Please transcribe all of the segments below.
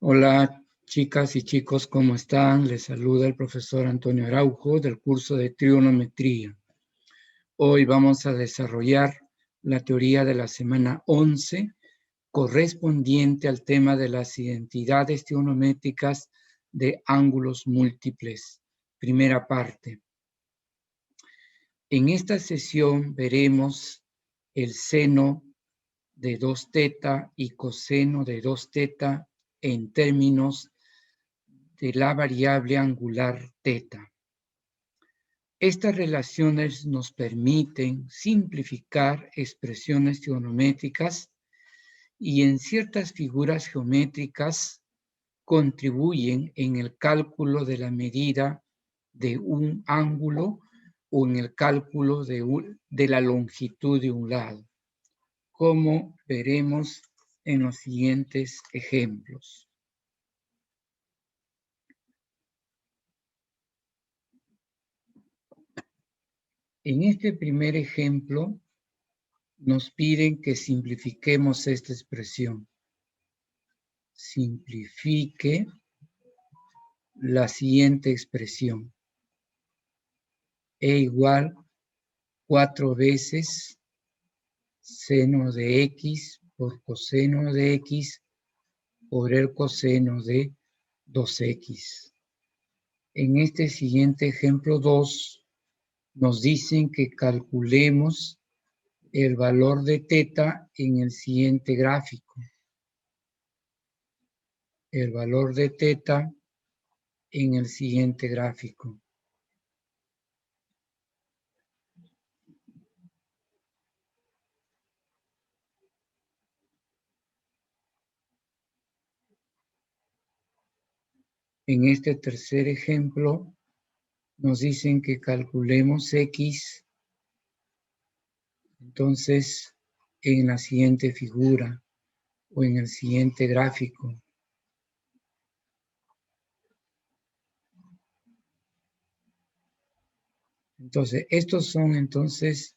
Hola, chicas y chicos, ¿cómo están? Les saluda el profesor Antonio Araujo del curso de trigonometría. Hoy vamos a desarrollar la teoría de la semana 11, correspondiente al tema de las identidades trigonométricas de ángulos múltiples. Primera parte. En esta sesión veremos el seno de 2θ y coseno de 2θ en términos de la variable angular θ. Estas relaciones nos permiten simplificar expresiones trigonométricas y en ciertas figuras geométricas contribuyen en el cálculo de la medida de un ángulo o en el cálculo de la longitud de un lado, como veremos en los siguientes ejemplos. En este primer ejemplo, nos piden que simplifiquemos esta expresión. Simplifique la siguiente expresión. E igual 4 veces seno de x por coseno de x por el coseno de 2x. En este siguiente ejemplo 2, nos dicen que calculemos el valor de θ en el siguiente gráfico. El valor de θ en el siguiente gráfico. En este tercer ejemplo, nos dicen que calculemos x, entonces, en la siguiente figura o en el siguiente gráfico. Entonces, estos son entonces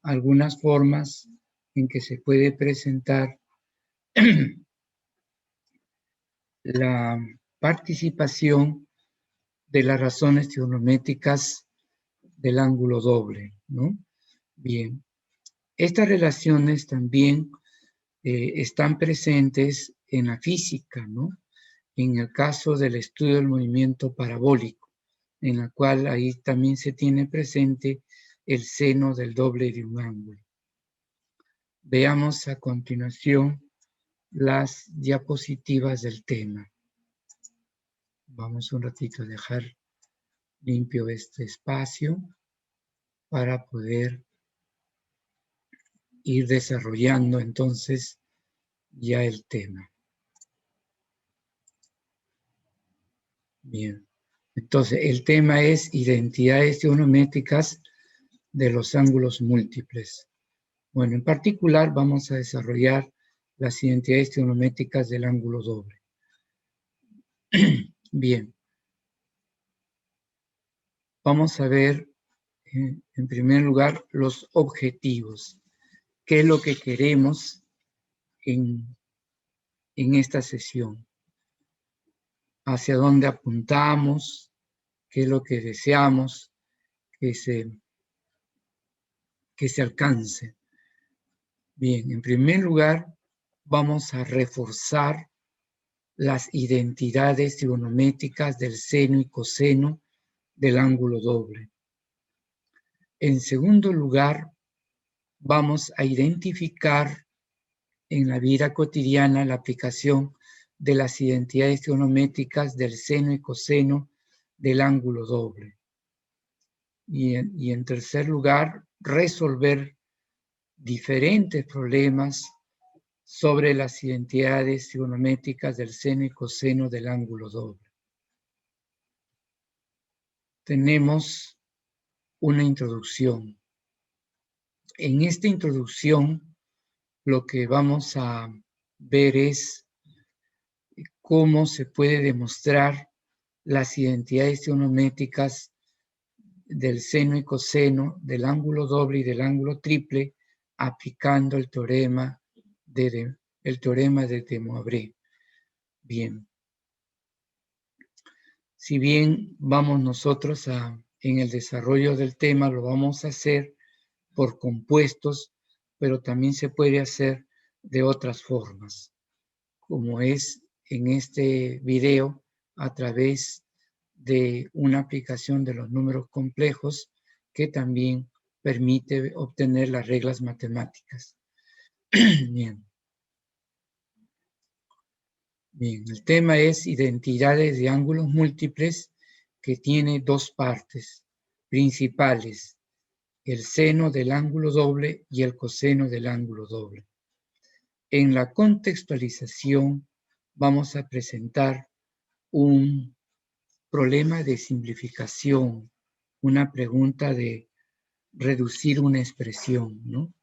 algunas formas en que se puede presentar la participación de las razones trigonométricas del ángulo doble, ¿no? Bien, estas relaciones también están presentes en la física, ¿no? En el caso del estudio del movimiento parabólico, en la cual ahí también se tiene presente el seno del doble de un ángulo. Veamos a continuación las diapositivas del tema. Vamos un ratito a dejar limpio este espacio para poder ir desarrollando entonces ya el tema. Bien, entonces el tema es identidades trigonométricas de los ángulos múltiples. Bueno, en particular vamos a desarrollar las identidades trigonométricas del ángulo doble. Bien, vamos a ver en primer lugar los objetivos. ¿Qué es lo que queremos en esta sesión? ¿Hacia dónde apuntamos? ¿Qué es lo que deseamos que se alcance? Bien, en primer lugar, vamos a reforzar las identidades trigonométricas del seno y coseno del ángulo doble. En segundo lugar, vamos a identificar en la vida cotidiana la aplicación de las identidades trigonométricas del seno y coseno del ángulo doble. Y en tercer lugar, resolver diferentes problemas sobre las identidades trigonométricas del seno y coseno del ángulo doble. Tenemos una introducción. En esta introducción, lo que vamos a ver es cómo se puede demostrar las identidades trigonométricas del seno y coseno, del ángulo doble y del ángulo triple, aplicando el teorema de De Moivre. Bien, Si bien vamos nosotros en el desarrollo del tema, lo vamos a hacer por compuestos, pero también se puede hacer de otras formas, como es en este video a través de una aplicación de los números complejos que también permite obtener las reglas matemáticas. Bien. Bien, el tema es identidades de ángulos múltiples que tiene dos partes principales, el seno del ángulo doble y el coseno del ángulo doble. En la contextualización vamos a presentar un problema de simplificación, una pregunta de reducir una expresión, ¿no?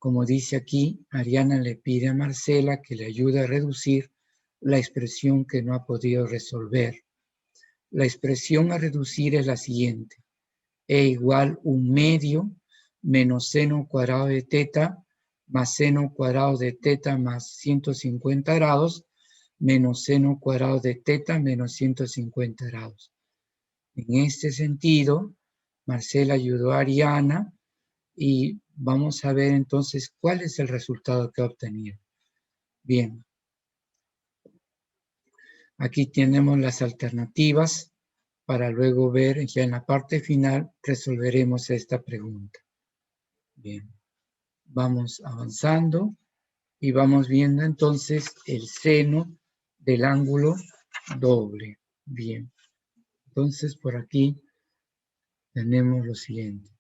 Como dice aquí, Ariana le pide a Marcela que le ayude a reducir la expresión que no ha podido resolver. La expresión a reducir es la siguiente. E igual 1/2 menos seno cuadrado de teta más seno cuadrado de teta más 150 grados menos seno cuadrado de teta menos 150 grados. En este sentido, Marcela ayudó a Ariana y vamos a ver entonces cuál es el resultado que ha obtenido. Bien. Aquí tenemos las alternativas para luego ver, ya en la parte final resolveremos esta pregunta. Bien, vamos avanzando y vamos viendo entonces el seno del ángulo doble. Bien, entonces por aquí tenemos lo siguiente.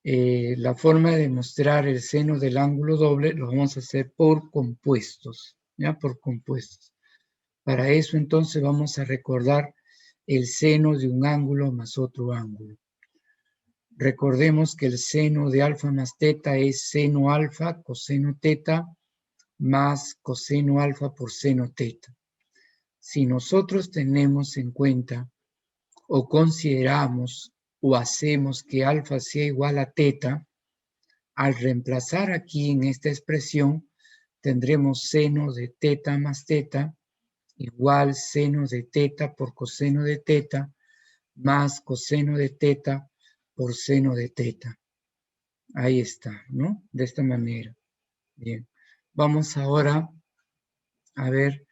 La forma de demostrar el seno del ángulo doble lo vamos a hacer por compuestos, ¿ya? Por compuestos. Para eso entonces vamos a recordar el seno de un ángulo más otro ángulo. Recordemos que el seno de alfa más teta es seno alfa coseno teta más coseno alfa por seno teta. Si nosotros tenemos en cuenta o consideramos o hacemos que alfa sea igual a teta, al reemplazar aquí en esta expresión tendremos seno de teta más teta igual seno de teta por coseno de teta más coseno de teta por seno de teta. Ahí está, ¿no? De esta manera. Bien. Vamos ahora a ver,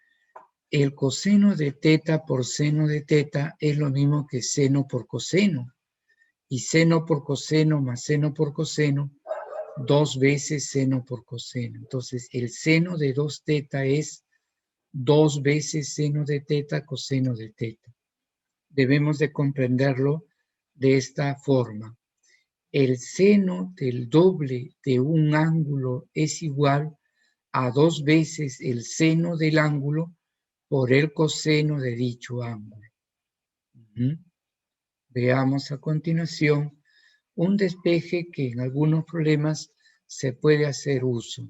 el coseno de teta por seno de teta es lo mismo que seno por coseno. Y seno por coseno más seno por coseno, 2 veces seno por coseno. Entonces, el seno de 2 teta es 2 veces seno de teta coseno de teta. Debemos de comprenderlo de esta forma. El seno del doble de un ángulo es igual a 2 veces el seno del ángulo por el coseno de dicho ángulo. Veamos a continuación un despeje que en algunos problemas se puede hacer uso.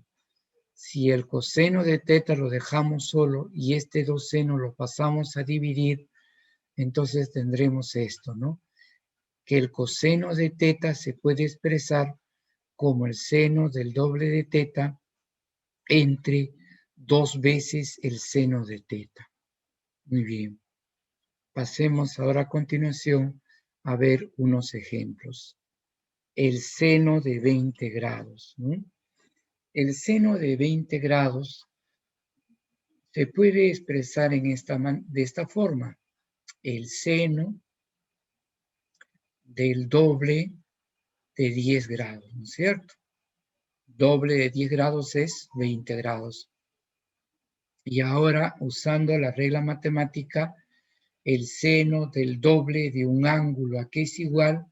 Si el coseno de teta lo dejamos solo y este 2 seno lo pasamos a dividir, entonces tendremos esto, ¿no? Que el coseno de teta se puede expresar como el seno del doble de teta entre 2 veces el seno de teta. Muy bien. Pasemos ahora a continuación a ver unos ejemplos. El seno de 20 grados, ¿no? El seno de 20 grados se puede expresar de esta forma. El seno del doble de 10 grados, ¿no es cierto? Doble de 10 grados es 20 grados. Y ahora, usando la regla matemática, el seno del doble de un ángulo aquí es igual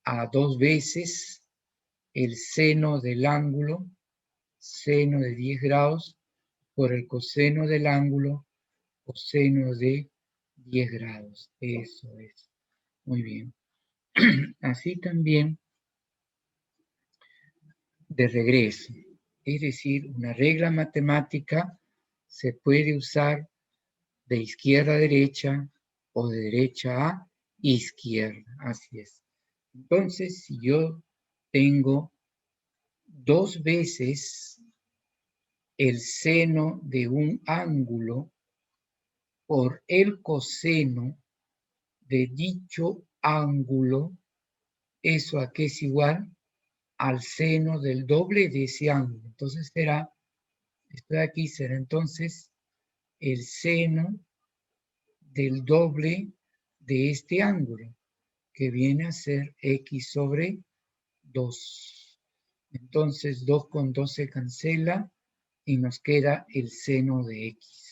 a 2 veces el seno del ángulo, seno de 10 grados, por el coseno del ángulo, coseno de 10 grados. Eso es. Muy bien. Así también, de regreso. Es decir, una regla matemática se puede usar de izquierda a derecha o de derecha a izquierda. Así es. Entonces, si yo tengo 2 veces el seno de un ángulo por el coseno de dicho ángulo, ¿eso a qué es igual? Al seno del doble de ese ángulo. Entonces será, esto de aquí será entonces el seno del doble de este ángulo, que viene a ser x sobre 2. Entonces 2 con 2 se cancela y nos queda el seno de x.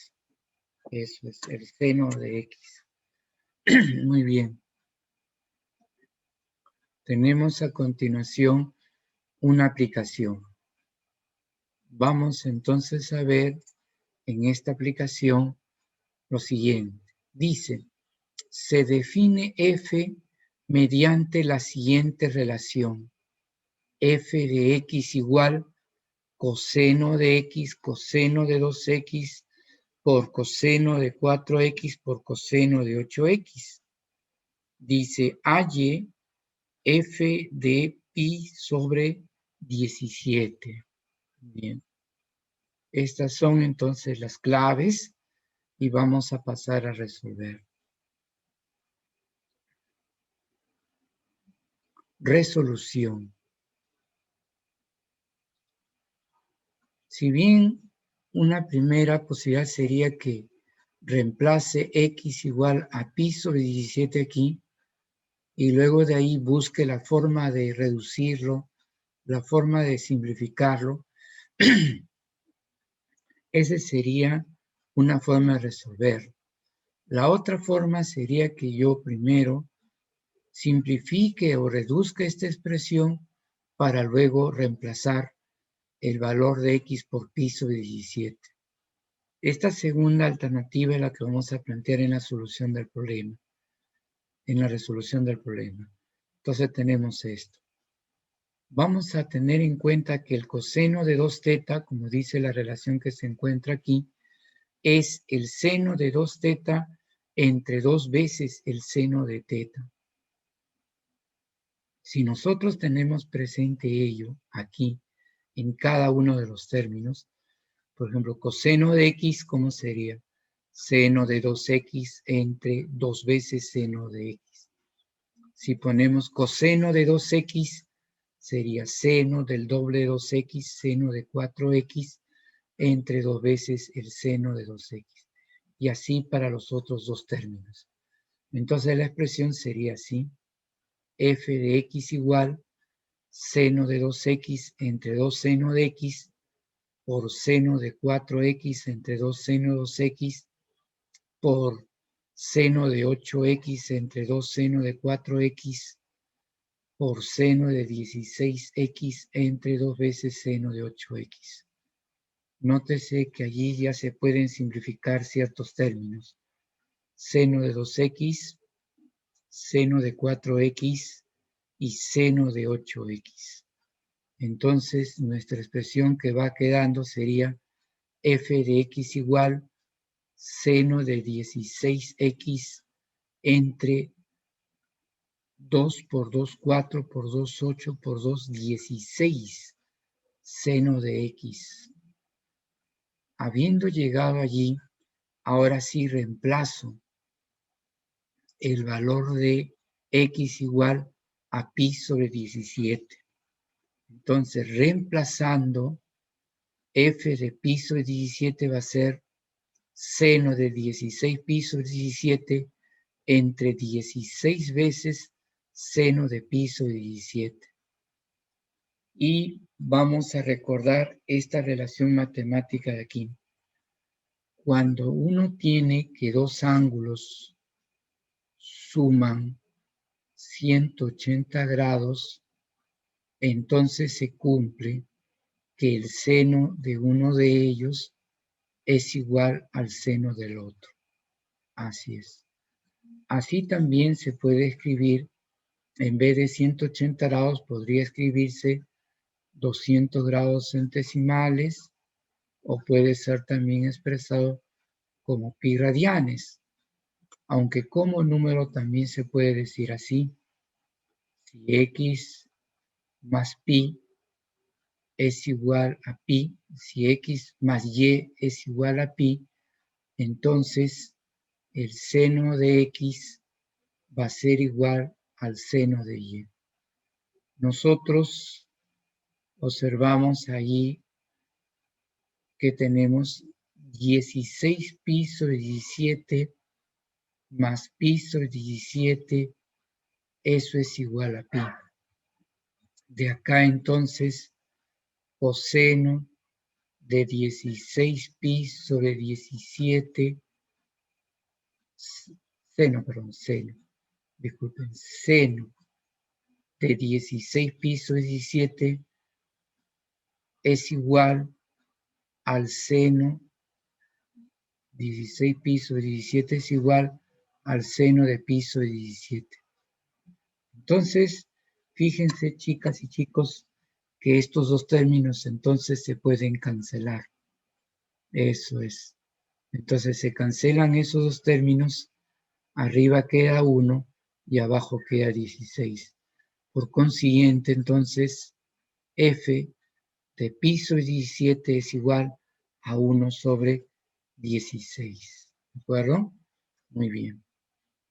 Eso es el seno de x. Muy bien. Tenemos a continuación una aplicación. Vamos entonces a ver en esta aplicación lo siguiente. Dice, se define f mediante la siguiente relación. F de x igual coseno de x, coseno de 2x, por coseno de 4x, por coseno de 8x. Dice, halle f de pi sobre 17. Bien. Estas son entonces las claves y vamos a pasar a resolver. Resolución. Si bien una primera posibilidad sería que reemplace x igual a pi sobre 17 aquí y luego de ahí busque la forma de reducirlo, la forma de simplificarlo, esa sería una forma de resolver. La otra forma sería que yo primero simplifique o reduzca esta expresión para luego reemplazar el valor de x por pi sobre 17. Esta segunda alternativa es la que vamos a plantear en la solución del problema, en la resolución del problema. Entonces tenemos esto. Vamos a tener en cuenta que el coseno de 2θ, como dice la relación que se encuentra aquí, es el seno de 2θ entre 2 veces el seno de θ. Si nosotros tenemos presente ello aquí, en cada uno de los términos, por ejemplo, coseno de x, ¿cómo sería? Seno de 2x entre 2 veces seno de x. Si ponemos coseno de 2x, sería seno del doble de 2x, seno de 4x, entre 2 veces el seno de 2x. Y así para los otros dos términos. Entonces la expresión sería así. F de x igual seno de 2x entre 2 seno de x por seno de 4x entre 2 seno de 2x por seno de 8x entre 2 seno de 4x por seno de 16x entre 2 veces seno de 8x. Nótese que allí ya se pueden simplificar ciertos términos. Seno de 2x, seno de 4x y seno de 8x. Entonces, nuestra expresión que va quedando sería f de x igual seno de 16x entre 2 por 2, 4 por 2, 8 por 2, 16 seno de x. Habiendo llegado allí, ahora sí reemplazo el valor de x igual a pi sobre 17. Entonces, reemplazando, f de pi sobre 17 va a ser seno de 16 pi sobre 17 entre 16 veces seno de pi sobre 17. Y vamos a recordar esta relación matemática de aquí. Cuando uno tiene que dos ángulos suman 180 grados, entonces se cumple que el seno de uno de ellos es igual al seno del otro. Así es. Así también se puede escribir, en vez de 180 grados, podría escribirse 200 grados centesimales, o puede ser también expresado como pi radianes, aunque como número también se puede decir así. Si x más pi es igual a pi, si x más y es igual a pi, entonces el seno de X va a ser igual al seno de Y. Nosotros observamos allí que tenemos 16 pi sobre 17 más pi sobre 17, eso es igual a pi. De acá entonces, coseno de 16 pi sobre 17, seno de 16 pi sobre 17 es igual al seno, 16 pi sobre 17 es igual al seno de pi sobre 17. Entonces, fíjense, chicas y chicos, que estos dos términos entonces se pueden cancelar. Eso es. Entonces se cancelan esos dos términos, arriba queda 1 y abajo queda 16. Por consiguiente, entonces, f de pi sobre 17 es igual a 1 sobre 16. ¿De acuerdo? Muy bien.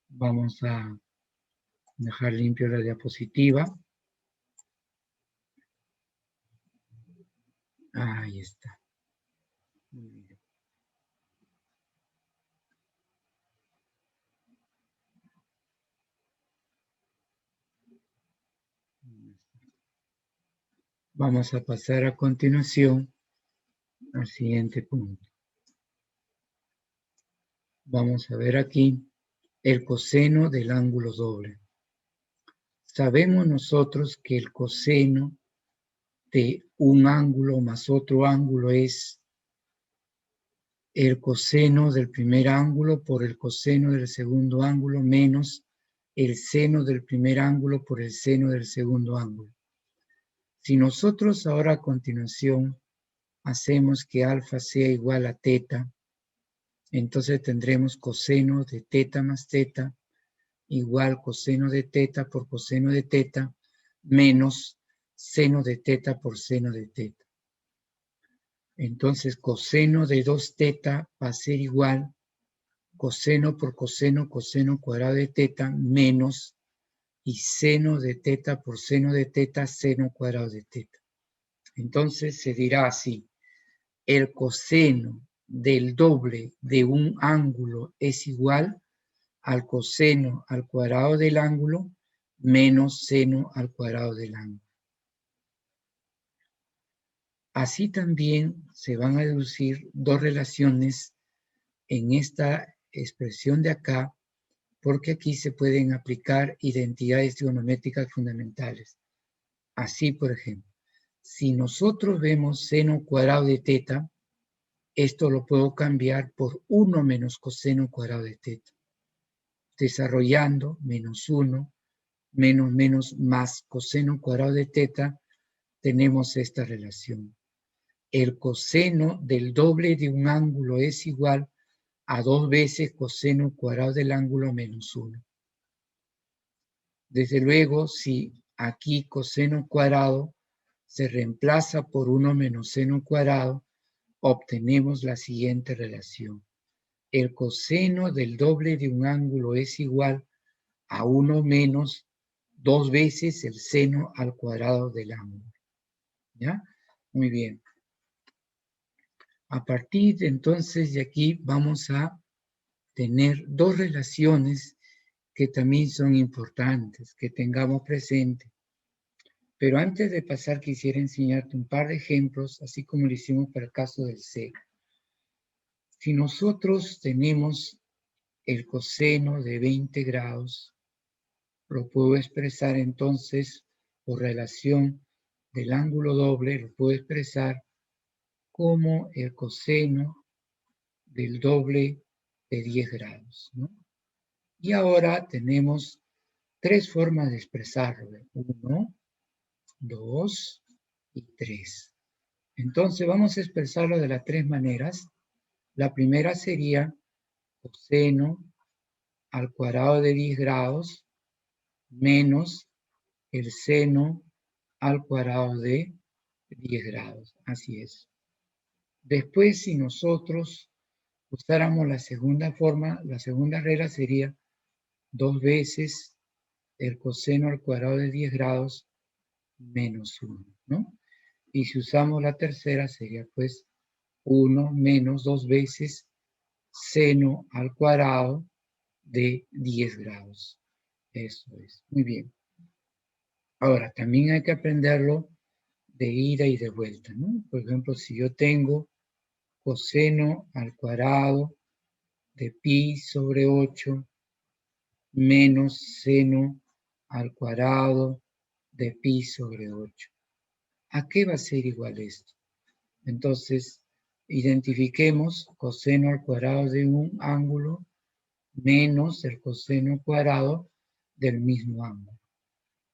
Vamos a dejar limpio la diapositiva. Ahí está. Muy bien. Vamos a pasar a continuación al siguiente punto. Vamos a ver aquí el coseno del ángulo doble. Sabemos nosotros que el coseno de un ángulo más otro ángulo es el coseno del primer ángulo por el coseno del segundo ángulo menos el seno del primer ángulo por el seno del segundo ángulo. Si nosotros ahora a continuación hacemos que alfa sea igual a teta, entonces tendremos coseno de teta más teta igual coseno de teta por coseno de teta menos seno de teta por seno de teta. Entonces coseno de 2 teta va a ser igual coseno por coseno, coseno cuadrado de teta menos y seno de teta por seno de teta, seno cuadrado de teta. Entonces se dirá así, el coseno del doble de un ángulo es igual al coseno al cuadrado del ángulo menos seno al cuadrado del ángulo. Así también se van a deducir dos relaciones en esta expresión de acá, porque aquí se pueden aplicar identidades trigonométricas fundamentales. Así, por ejemplo, si nosotros vemos seno cuadrado de teta, esto lo puedo cambiar por 1 menos coseno cuadrado de teta. Desarrollando menos 1, menos más coseno cuadrado de teta, tenemos esta relación. El coseno del doble de un ángulo es igual a 2 veces coseno cuadrado del ángulo menos 1. Desde luego, si aquí coseno cuadrado se reemplaza por 1 menos seno cuadrado, obtenemos la siguiente relación. El coseno del doble de un ángulo es igual a 1 menos 2 veces el seno al cuadrado del ángulo. ¿Ya? Muy bien. A partir de entonces de aquí vamos a tener dos relaciones que también son importantes, que tengamos presente. Pero antes de pasar quisiera enseñarte un par de ejemplos, así como lo hicimos para el caso del seno. Si nosotros tenemos el coseno de 20 grados, lo puedo expresar entonces por relación del ángulo doble, lo puedo expresar como el coseno del doble de 10 grados, ¿no? Y ahora tenemos tres formas de expresarlo: 1, 2 y 3. Entonces vamos a expresarlo de las tres maneras. La primera sería coseno al cuadrado de 10 grados menos el seno al cuadrado de 10 grados. Así es. Después, si nosotros usáramos la segunda forma, la segunda regla sería 2 veces el coseno al cuadrado de 10 grados menos 1, ¿no? Y si usamos la tercera sería pues 1 menos 2 veces seno al cuadrado de 10 grados. Eso es, muy bien. Ahora, también hay que aprenderlo de ida y de vuelta, ¿no? Por ejemplo, si yo tengo coseno al cuadrado de pi sobre 8 menos seno al cuadrado de pi sobre 8. ¿A qué va a ser igual esto? Entonces, identifiquemos coseno al cuadrado de un ángulo menos el coseno cuadrado del mismo ángulo.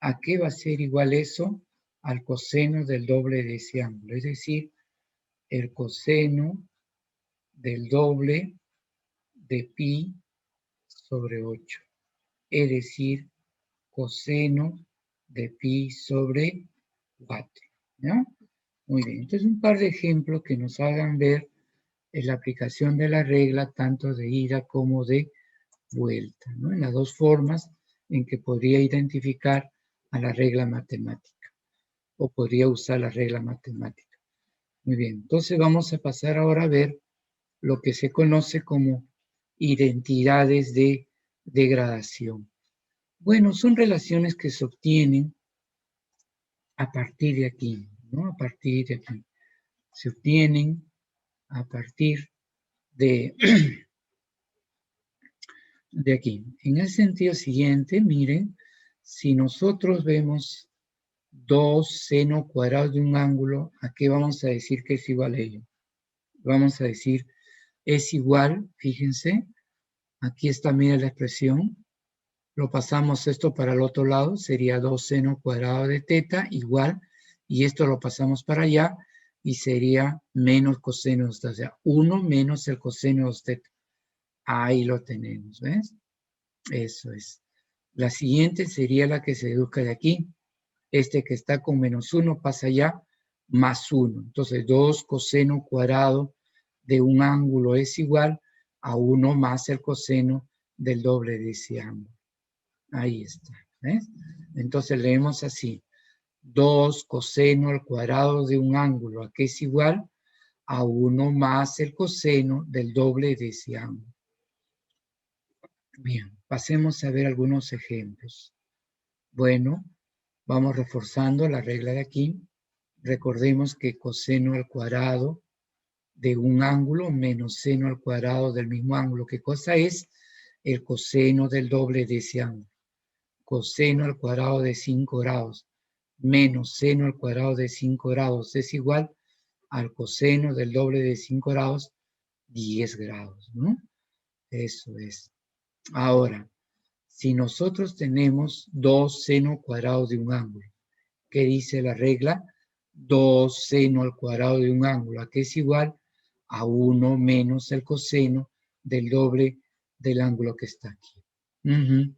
¿A qué va a ser igual eso? Al coseno del doble de ese ángulo, es decir, el coseno del doble de pi sobre 8, es decir, coseno de pi sobre 4, ¿ya? Muy bien, entonces un par de ejemplos que nos hagan ver la aplicación de la regla tanto de ida como de vuelta, ¿no? En las dos formas en que podría identificar a la regla matemática o podría usar la regla matemática. Muy bien, entonces vamos a pasar ahora a ver lo que se conoce como identidades de degradación. Bueno, son relaciones que se obtienen a partir de aquí, ¿no? A partir de aquí. Se obtienen a partir de, de aquí. En el sentido siguiente, miren, si nosotros vemos 2 seno cuadrados de un ángulo, ¿a qué vamos a decir que es igual a ello? Vamos a decir, es igual, fíjense, aquí está, mira la expresión, lo pasamos esto para el otro lado, sería 2 seno cuadrado de teta igual, y esto lo pasamos para allá, y sería menos coseno de teta, o sea, 1 menos el coseno de teta. Ahí lo tenemos, ¿ves? Eso es. La siguiente sería la que se deduzca de aquí. Este que está con menos 1 pasa allá, más 1. Entonces, 2 coseno cuadrado de un ángulo es igual a 1 más el coseno del doble de ese ángulo. Ahí está, ¿ves? Entonces leemos así, 2 coseno al cuadrado de un ángulo, ¿a qué es igual? A 1 más el coseno del doble de ese ángulo. Bien, pasemos a ver algunos ejemplos. Bueno, vamos reforzando la regla de aquí. Recordemos que coseno al cuadrado de un ángulo menos seno al cuadrado del mismo ángulo. ¿Qué cosa es? El coseno del doble de ese ángulo. Coseno al cuadrado de 5 grados menos seno al cuadrado de 5 grados es igual al coseno del doble de 5 grados, 10 grados, ¿no? Eso es. Ahora, si nosotros tenemos 2 seno cuadrados de un ángulo, ¿qué dice la regla? 2 seno al cuadrado de un ángulo, ¿a qué es igual? A 1 menos el coseno del doble del ángulo que está aquí.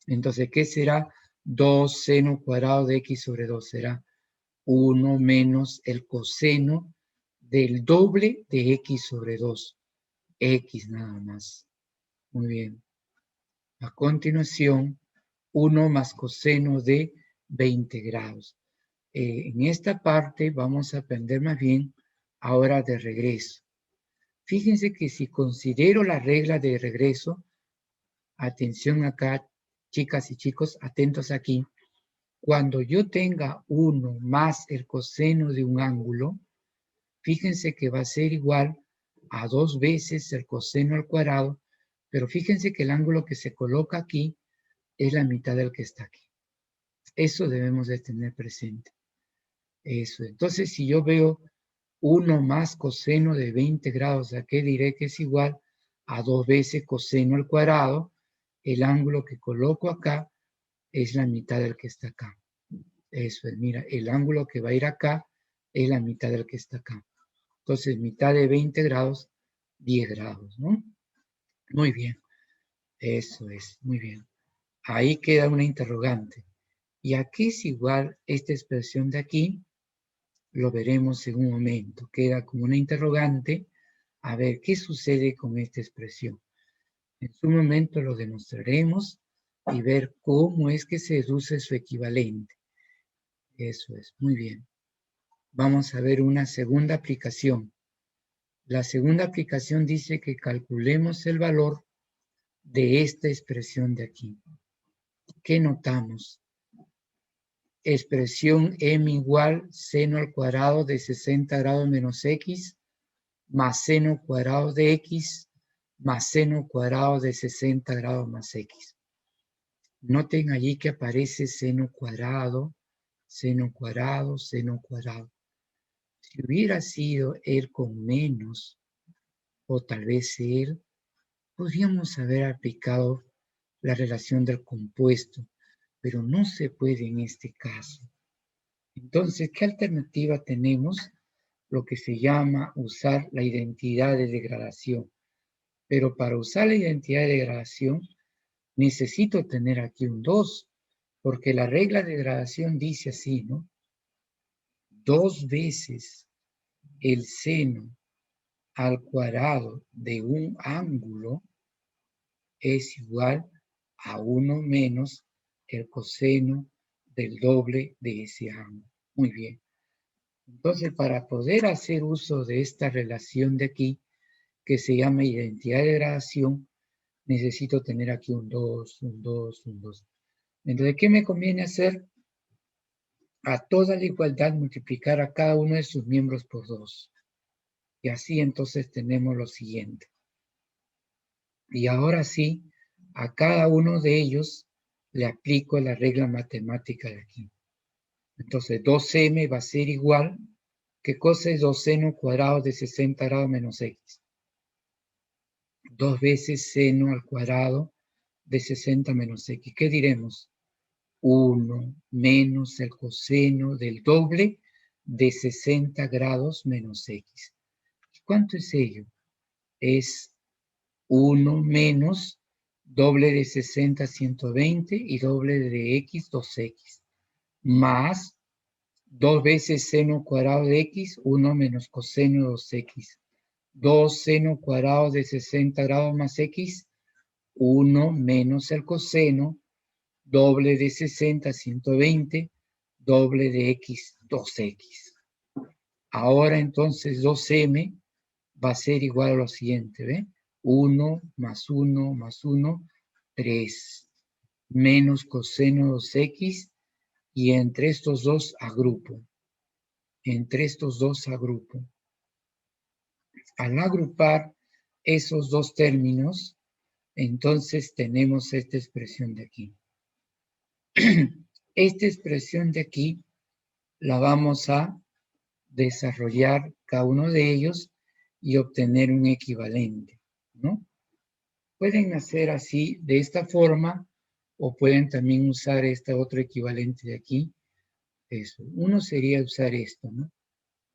Entonces, ¿qué será? 2 seno cuadrado de x sobre 2 será 1 menos el coseno del doble de x sobre 2. X nada más. Muy bien. A continuación, 1 más coseno de 20 grados. En esta parte vamos a aprender más bien ahora de regreso. Fíjense que si considero la regla de regreso, atención acá, chicas y chicos, atentos aquí. Cuando yo tenga 1 más el coseno de un ángulo, fíjense que va a ser igual a 2 veces el coseno al cuadrado, pero fíjense que el ángulo que se coloca aquí es la mitad del que está aquí. Eso debemos de tener presente. Eso. Entonces, si yo veo 1 más coseno de 20 grados, ¿a qué diré que es igual? A 2 veces coseno al cuadrado. El ángulo que coloco acá es la mitad del que está acá. Eso es, mira, el ángulo que va a ir acá es la mitad del que está acá. Entonces, mitad de 20 grados, 10 grados, ¿no? Muy bien. Eso es, muy bien. Ahí queda una interrogante. ¿Y a qué es igual esta expresión de aquí? Lo veremos en un momento. Queda como una interrogante. a ver qué sucede con esta expresión. En su momento lo demostraremos y ver cómo es que se deduce su equivalente. Eso es, muy bien. Vamos a ver una segunda aplicación. La segunda aplicación dice que calculemos el valor de esta expresión de aquí. ¿Qué notamos? Expresión m igual seno al cuadrado de 60 grados menos x más seno cuadrado de x más seno cuadrado de 60 grados más x. Noten allí que aparece seno cuadrado, seno cuadrado, seno cuadrado. Si hubiera sido él con menos, o tal vez él, podríamos haber aplicado la relación del compuesto, pero no se puede en este caso. Entonces, ¿qué alternativa tenemos? Lo que se llama usar la identidad de degradación. Pero para usar la identidad de degradación, necesito tener aquí un 2, porque la regla de degradación dice así, ¿no? 2 veces el seno al cuadrado de un ángulo es igual a 1 menos el coseno del doble de ese ángulo. Muy bien. Entonces, para poder hacer uso de esta relación de aquí, que se llama identidad de degradación, necesito tener aquí un 2, un 2, un 2. Entonces, ¿qué me conviene hacer? A toda la igualdad multiplicar a cada uno de sus miembros por 2. Y así entonces tenemos lo siguiente. Y ahora sí, a cada uno de ellos le aplico la regla matemática de aquí. Entonces 2m va a ser igual, ¿qué cosa es 2 seno cuadrado de 60 grados menos x? 2 veces seno al cuadrado de 60 menos x. ¿Qué diremos? 1 menos el coseno del doble de 60 grados menos x. ¿Cuánto es ello? Es 1 menos doble de 60, 120 y doble de x, 2x. Más 2 veces seno cuadrado de x, 1 menos coseno de 2x. 2 seno cuadrado de 60 grados más x, 1 menos el coseno, doble de 60, 120, doble de x, 2x. Ahora entonces 2m va a ser igual a lo siguiente, ¿ve? 1 más 1 más 1, 3, menos coseno de 2x, y entre estos dos agrupo. Entre estos dos agrupo. Al agrupar esos dos términos, entonces tenemos esta expresión de aquí. Esta expresión de aquí la vamos a desarrollar cada uno de ellos y obtener un equivalente, ¿no? Pueden hacer así, de esta forma, o pueden también usar este otro equivalente de aquí. Eso. Uno sería usar esto, ¿no?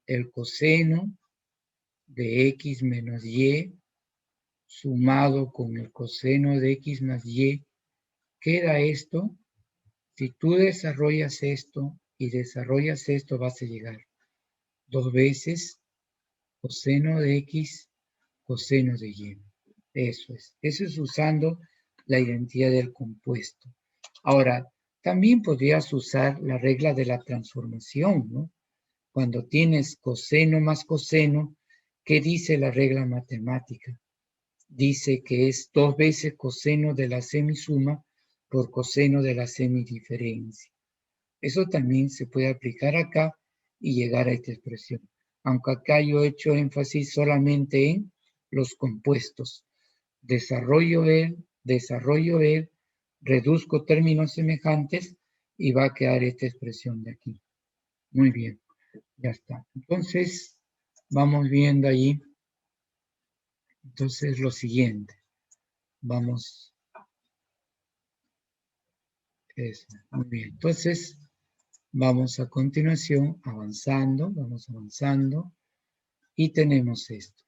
El coseno de x menos y sumado con el coseno de x más y, queda esto. Si tú desarrollas esto y desarrollas esto, vas a llegar 2 veces coseno de x, coseno de y. Eso es usando la identidad del compuesto. Ahora, también podrías usar la regla de la transformación, ¿no? Cuando tienes coseno más coseno, ¿qué dice la regla matemática? Dice que es 2 veces coseno de la semisuma por coseno de la semidiferencia. Eso también se puede aplicar acá y llegar a esta expresión. Aunque acá yo he hecho énfasis solamente en los compuestos. Desarrollo el, reduzco términos semejantes y va a quedar esta expresión de aquí. Muy bien, ya está. Entonces, vamos viendo allí. Entonces, lo siguiente. Vamos. Eso, muy bien. Entonces, vamos a continuación avanzando, vamos avanzando. Y tenemos esto.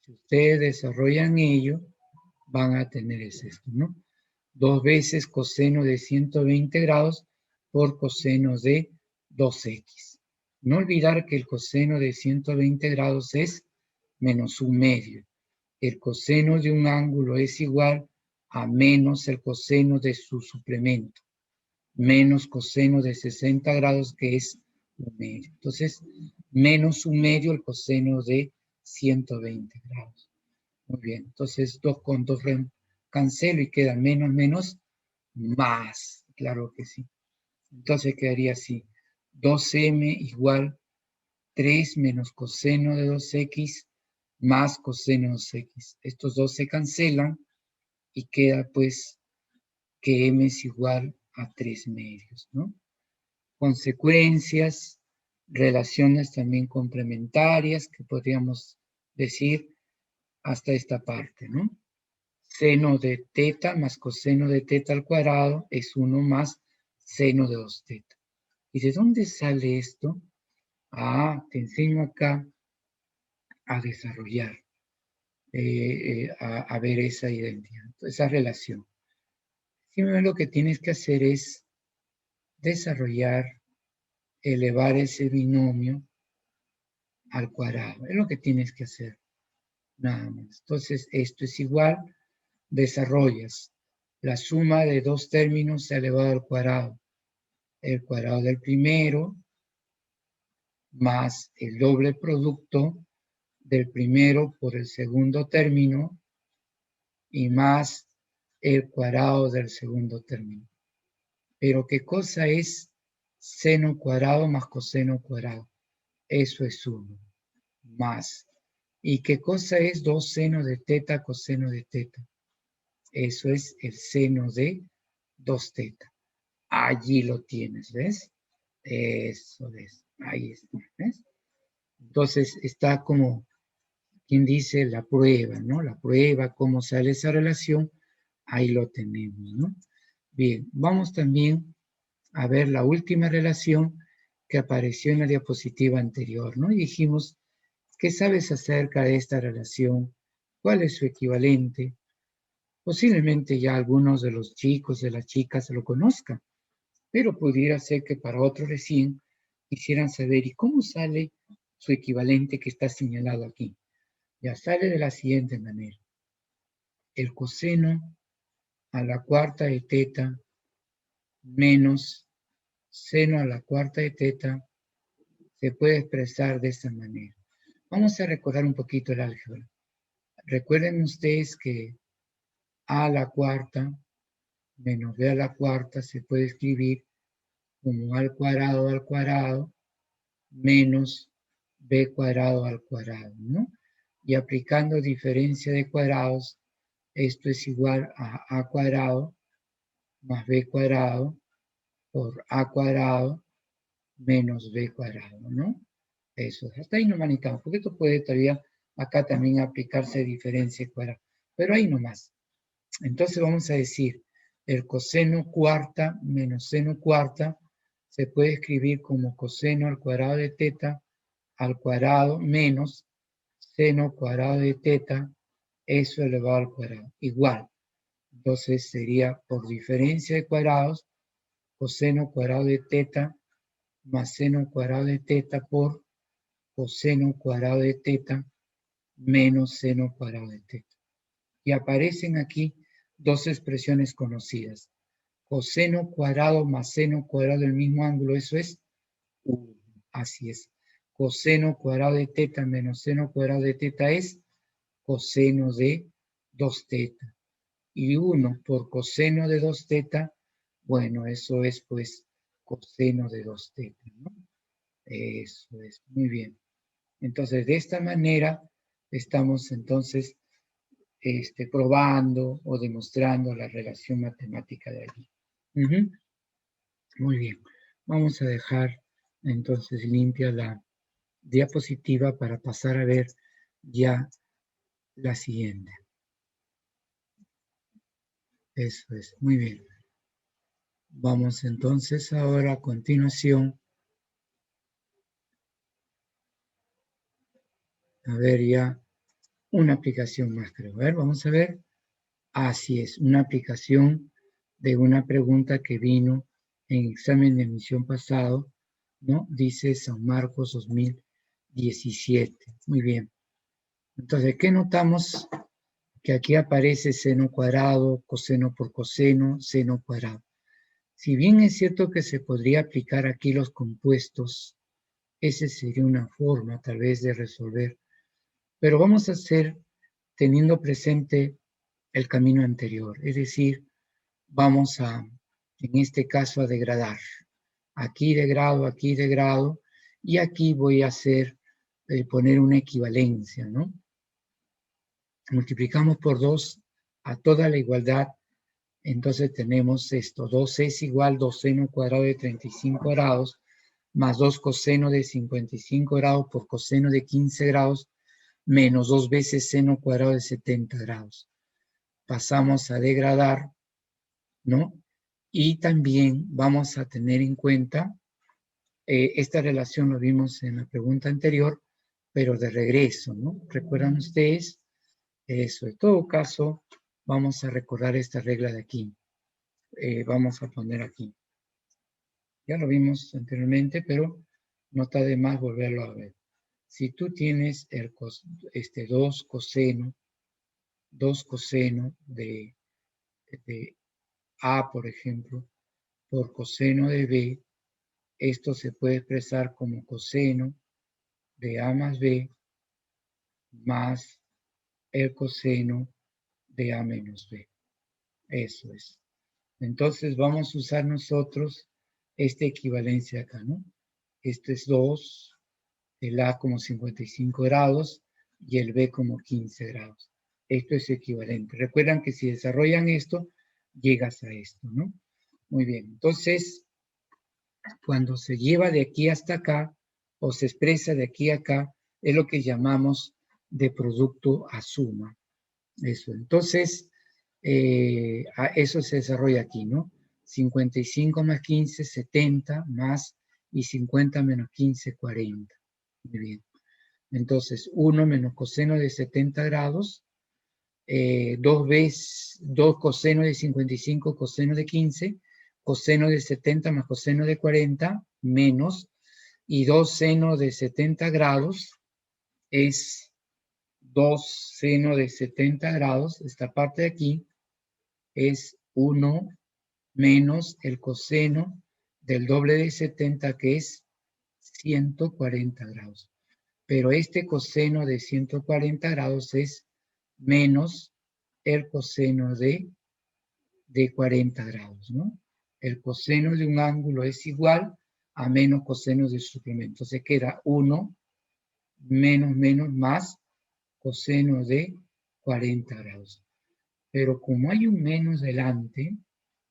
Si ustedes desarrollan ello, van a tener esto, ¿no? 2 veces coseno de 120 grados por coseno de 2x. No olvidar que el coseno de 120 grados es menos 1/2. El coseno de un ángulo es igual a menos el coseno de su suplemento, menos coseno de 60 grados, que es 1/2. Entonces, menos 1/2 el coseno de 120 grados. Muy bien, entonces 2 con 2 cancelo y queda menos, menos, más. Claro que sí. Entonces quedaría así. 2m igual 3 menos coseno de 2x más coseno de 2x. Estos dos se cancelan y queda pues que m es igual a 3/2, ¿no? Consecuencias, relaciones también complementarias que podríamos decir hasta esta parte, ¿no? Seno de teta más coseno de teta al cuadrado es 1 más seno de 2 teta. ¿Y de dónde sale esto? Te enseño acá a desarrollar, a ver esa identidad, esa relación. Simplemente lo que tienes que hacer es desarrollar, elevar ese binomio al cuadrado. Es lo que tienes que hacer, nada más. Entonces, esto es igual, desarrollas la suma de dos términos elevado al cuadrado. El cuadrado del primero más el doble producto del primero por el segundo término y más el cuadrado del segundo término. Pero ¿qué cosa es seno cuadrado más coseno cuadrado? Eso es 1 más. ¿Y qué cosa es 2 seno de teta coseno de teta? Eso es el seno de 2 teta. Allí lo tienes, ¿ves? Eso es, ahí está, ¿ves? Entonces está como quien dice la prueba, ¿no? La prueba, cómo sale esa relación, ahí lo tenemos, ¿no? Bien, vamos también a ver la última relación que apareció en la diapositiva anterior, ¿no? Y dijimos, ¿qué sabes acerca de esta relación? ¿Cuál es su equivalente? Posiblemente ya algunos de los chicos, de las chicas lo conozcan, pero pudiera ser que para otros recién quisieran saber, ¿y cómo sale su equivalente que está señalado aquí? Ya sale de la siguiente manera. El coseno a la cuarta de teta menos seno a la cuarta de teta se puede expresar de esta manera. Vamos a recordar un poquito el álgebra. Recuerden ustedes que a la cuarta menos b a la cuarta se puede escribir como al cuadrado menos b cuadrado al cuadrado, ¿no? Y aplicando diferencia de cuadrados, esto es igual a cuadrado más b cuadrado por a cuadrado menos b cuadrado, ¿no? Eso, hasta ahí nomás necesitamos, porque esto puede todavía acá también aplicarse diferencia de cuadrado, pero ahí nomás. Entonces vamos a decir, el coseno cuarta menos seno cuarta se puede escribir como coseno al cuadrado de teta al cuadrado menos seno cuadrado de teta, eso elevado al cuadrado, igual. Entonces sería por diferencia de cuadrados, coseno cuadrado de teta más seno cuadrado de teta por coseno cuadrado de teta menos seno cuadrado de teta. Y aparecen aquí dos expresiones conocidas. Coseno cuadrado más seno cuadrado del mismo ángulo, eso es 1. Así es. Coseno cuadrado de teta menos seno cuadrado de teta es coseno de 2 teta. Y 1 por coseno de 2 teta, bueno, eso es pues coseno de 2 teta, ¿no? Eso es, muy bien. Entonces, de esta manera estamos entonces probando o demostrando la relación matemática de allí. Muy bien. Vamos a dejar entonces limpia la diapositiva para pasar a ver ya la siguiente. Eso es, muy bien. Vamos entonces ahora a continuación a ver ya una aplicación más, creo. A ver, vamos a ver. Así es, una aplicación de una pregunta que vino en examen de admisión pasado, ¿no? Dice San Marcos 2017. Muy bien. Entonces, ¿qué notamos? Que aquí aparece seno cuadrado, coseno por coseno, seno cuadrado. Si bien es cierto que se podría aplicar aquí los compuestos, esa sería una forma tal vez de resolver, pero vamos a hacer teniendo presente el camino anterior, es decir, vamos a, en este caso, a degradar. Aquí degrado, y aquí voy a hacer, poner una equivalencia, ¿no? Multiplicamos por 2 a toda la igualdad, entonces tenemos esto, 2 es igual 2 seno cuadrado de 35 grados, más 2 coseno de 55 grados por coseno de 15 grados, menos 2 veces seno cuadrado de 70 grados. Pasamos a degradar, ¿no? Y también vamos a tener en cuenta, esta relación lo vimos en la pregunta anterior, pero de regreso, ¿no? ¿Recuerdan ustedes? Eso, en todo caso, vamos a recordar esta regla de aquí. Vamos a poner aquí. Ya lo vimos anteriormente, pero no está de más volverlo a ver. Si tú tienes el 2 coseno de A, por ejemplo, por coseno de B, esto se puede expresar como coseno de A más B más el coseno de A menos B. Eso es. Entonces vamos a usar nosotros esta equivalencia acá, ¿no? Este es 2, el A como 55 grados y el B como 15 grados. Esto es equivalente. Recuerdan que si desarrollan esto, llegas a esto, ¿no? Muy bien. Entonces, cuando se lleva de aquí hasta acá, o se expresa de aquí a acá, es lo que llamamos de producto a suma. Eso. Entonces, eso se desarrolla aquí, ¿no? 55 más 15, 70, más, y 50 menos 15, 40. Muy bien. Entonces, 1 menos coseno de 70 grados, 2 coseno de 55, coseno de 15, coseno de 70 más coseno de 40, menos, y 2 seno de 70 grados es 2 seno de 70 grados, esta parte de aquí, es 1 menos el coseno del doble de 70, que es 140 grados. Pero este coseno de 140 grados es menos el coseno de 40 grados, ¿no? El coseno de un ángulo es igual a menos coseno de su suplemento. Entonces queda 1 menos más coseno de 40 grados. Pero como hay un menos delante,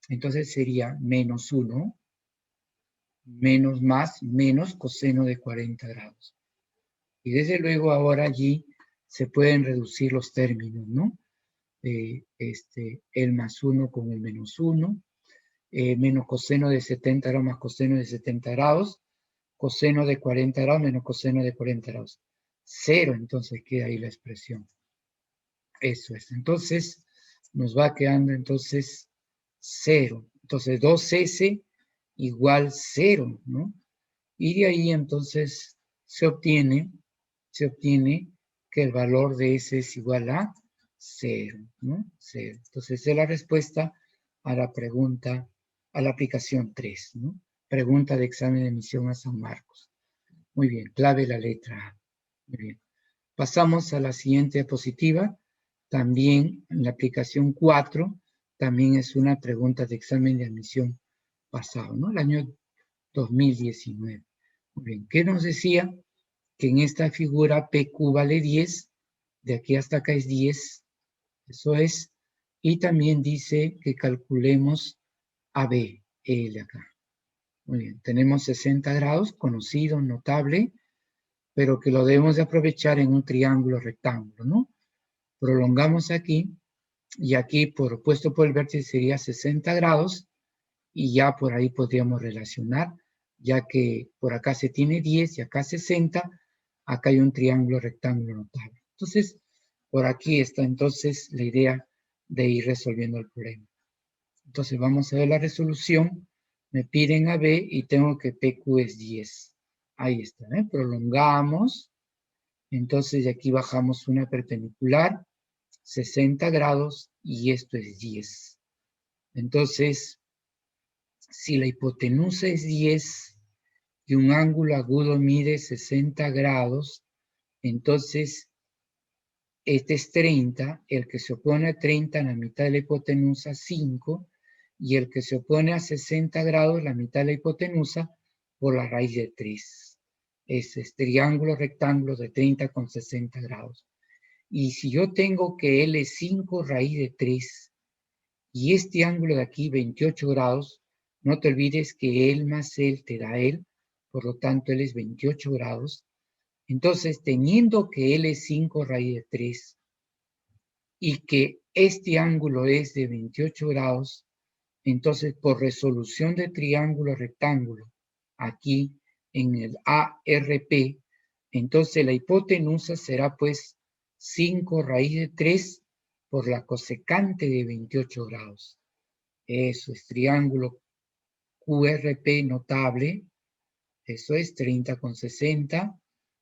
entonces sería menos 1 menos más menos coseno de 40 grados. Y desde luego ahora allí se pueden reducir los términos, ¿no? El más 1 con el menos 1, menos coseno de 70 grados más coseno de 70 grados, coseno de 40 grados menos coseno de 40 grados. 0, entonces queda ahí la expresión. Eso es. Entonces, nos va quedando entonces 0. Entonces, 2s igual 0, ¿no? Y de ahí entonces se obtiene que el valor de S es igual a 0, ¿no? 0. Entonces, esa es la respuesta a la pregunta, a la aplicación 3, ¿no? Pregunta de examen de admisión a San Marcos. Muy bien, clave la letra A. Muy bien. Pasamos a la siguiente diapositiva. También en la aplicación 4, también es una pregunta de examen de admisión pasado, ¿no? El año 2019. Muy bien, ¿qué nos decía? Que en esta figura PQ vale 10, de aquí hasta acá es 10, eso es, y también dice que calculemos AB, de acá. Muy bien, tenemos 60 grados, conocido, notable, pero que lo debemos de aprovechar en un triángulo rectángulo, ¿no? Prolongamos aquí, y aquí puesto por el vértice sería 60 grados, y ya por ahí podríamos relacionar, ya que por acá se tiene 10 y acá 60, acá hay un triángulo rectángulo notable. Entonces, por aquí está entonces la idea de ir resolviendo el problema. Entonces vamos a ver la resolución. Me piden AB y tengo que PQ es 10. Ahí está, ¿eh? Prolongamos Entonces de aquí bajamos una perpendicular, 60 grados, y esto es 10. Entonces, si la hipotenusa es 10 y un ángulo agudo mide 60 grados, entonces este es 30, el que se opone a 30 en la mitad de la hipotenusa, 5, y el que se opone a 60 grados, la mitad de la hipotenusa, por la raíz de 3. Ese es triángulo rectángulo de 30 con 60 grados. Y si yo tengo que L es 5 raíz de 3, y este ángulo de aquí, 28 grados, no te olvides que L más L te da L, por lo tanto L es 28 grados. Entonces, teniendo que L es 5 raíz de 3 y que este ángulo es de 28 grados, entonces por resolución de triángulo rectángulo, aquí en el ARP, entonces la hipotenusa será pues 5 raíz de 3 por la cosecante de 28 grados. Eso es triángulo QRP notable, eso es 30 con 60.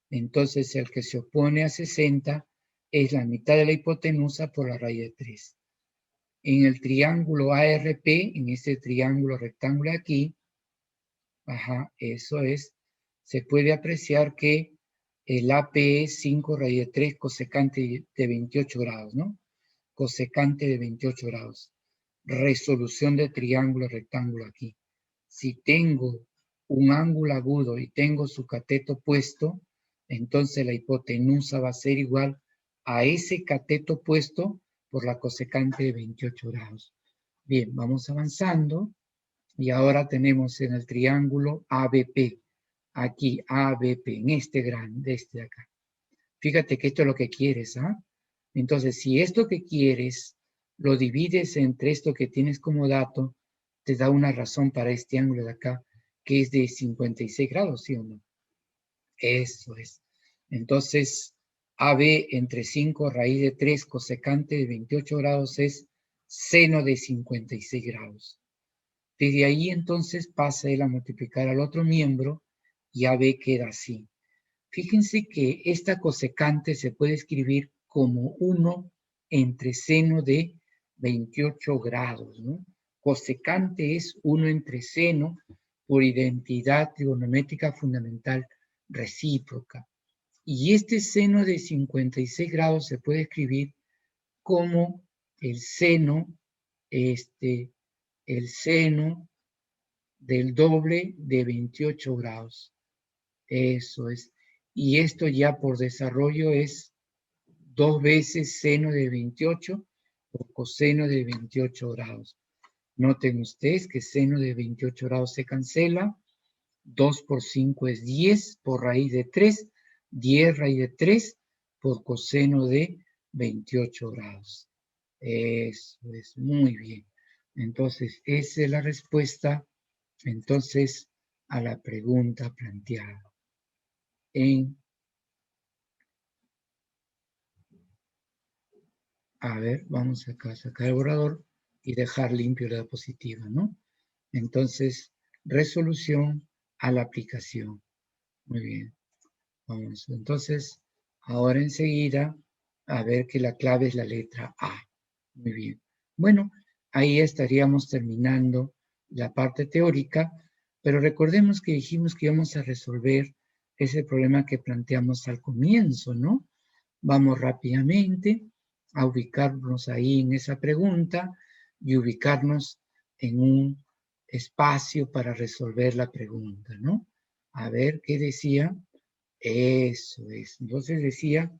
Entonces el que se opone a 60 es la mitad de la hipotenusa por la raíz de 3. En el triángulo ARP, en este triángulo rectángulo aquí, eso es, se puede apreciar que el AP es 5 raíz de 3 cosecante de 28 grados, ¿no? Cosecante de 28 grados. Resolución de triángulo rectángulo aquí. Si tengo un ángulo agudo y tengo su cateto puesto, entonces la hipotenusa va a ser igual a ese cateto puesto por la cosecante de 28 grados. Bien, vamos avanzando y ahora tenemos en el triángulo ABP, aquí ABP, en este grande, este de acá. Fíjate que esto es lo que quieres, ¿ah? Entonces, si esto que quieres lo divides entre esto que tienes como dato, te da una razón para este ángulo de acá, que es de 56 grados, ¿sí o no? Eso es. Entonces, AB entre 5 raíz de 3 cosecante de 28 grados es seno de 56 grados. Desde ahí entonces pasa él a multiplicar al otro miembro y AB queda así. Fíjense que esta cosecante se puede escribir como 1 entre seno de 28 grados, ¿no? Cosecante es 1 entre seno por identidad trigonométrica fundamental recíproca. Y este seno de 56 grados se puede escribir como el seno del doble de 28 grados. Eso es. Y esto ya por desarrollo es 2 veces seno de 28 por coseno de 28 grados. Noten ustedes que seno de 28 grados se cancela. 2 por 5 es 10 por raíz de 3. 10 raíz de 3 por coseno de 28 grados. Eso es muy bien. Entonces, esa es la respuesta, entonces, a la pregunta planteada. A ver, vamos acá a sacar el borrador y dejar limpio la diapositiva, ¿no? Entonces, resolución a la aplicación. Muy bien. Vamos, entonces, ahora enseguida, a ver que la clave es la letra A. Muy bien. Bueno, ahí estaríamos terminando la parte teórica, pero recordemos que dijimos que íbamos a resolver ese problema que planteamos al comienzo, ¿no? Vamos rápidamente a ubicarnos ahí en esa pregunta y ubicarnos en un espacio para resolver la pregunta, ¿no? A ver qué decía. Eso es. Entonces decía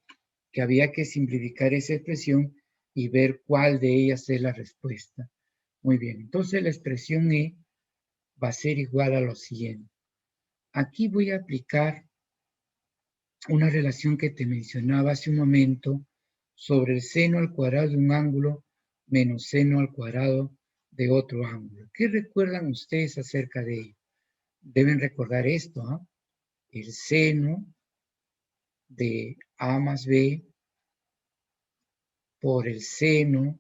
que había que simplificar esa expresión y ver cuál de ellas es la respuesta. Muy bien. Entonces la expresión E va a ser igual a lo siguiente. Aquí voy a aplicar una relación que te mencionaba hace un momento sobre el seno al cuadrado de un ángulo menos seno al cuadrado de otro ángulo. ¿Qué recuerdan ustedes acerca de ello? Deben recordar esto, ¿eh? El seno de A más B por el seno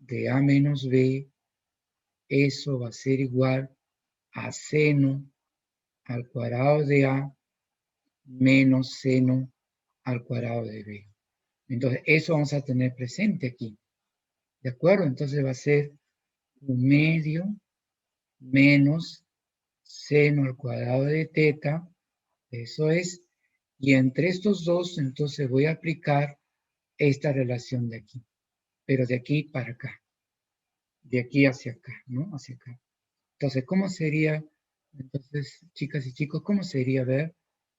de A menos B, eso va a ser igual a seno al cuadrado de A menos seno al cuadrado de b. Entonces, eso vamos a tener presente aquí. ¿De acuerdo? Entonces va a ser 1/2 menos seno al cuadrado de teta. Eso es. Y entre estos dos, entonces voy a aplicar esta relación de aquí. Pero de aquí para acá. De aquí hacia acá, ¿no? Hacia acá. Entonces, ¿cómo sería? Entonces, chicas y chicos, ¿cómo sería? A ver,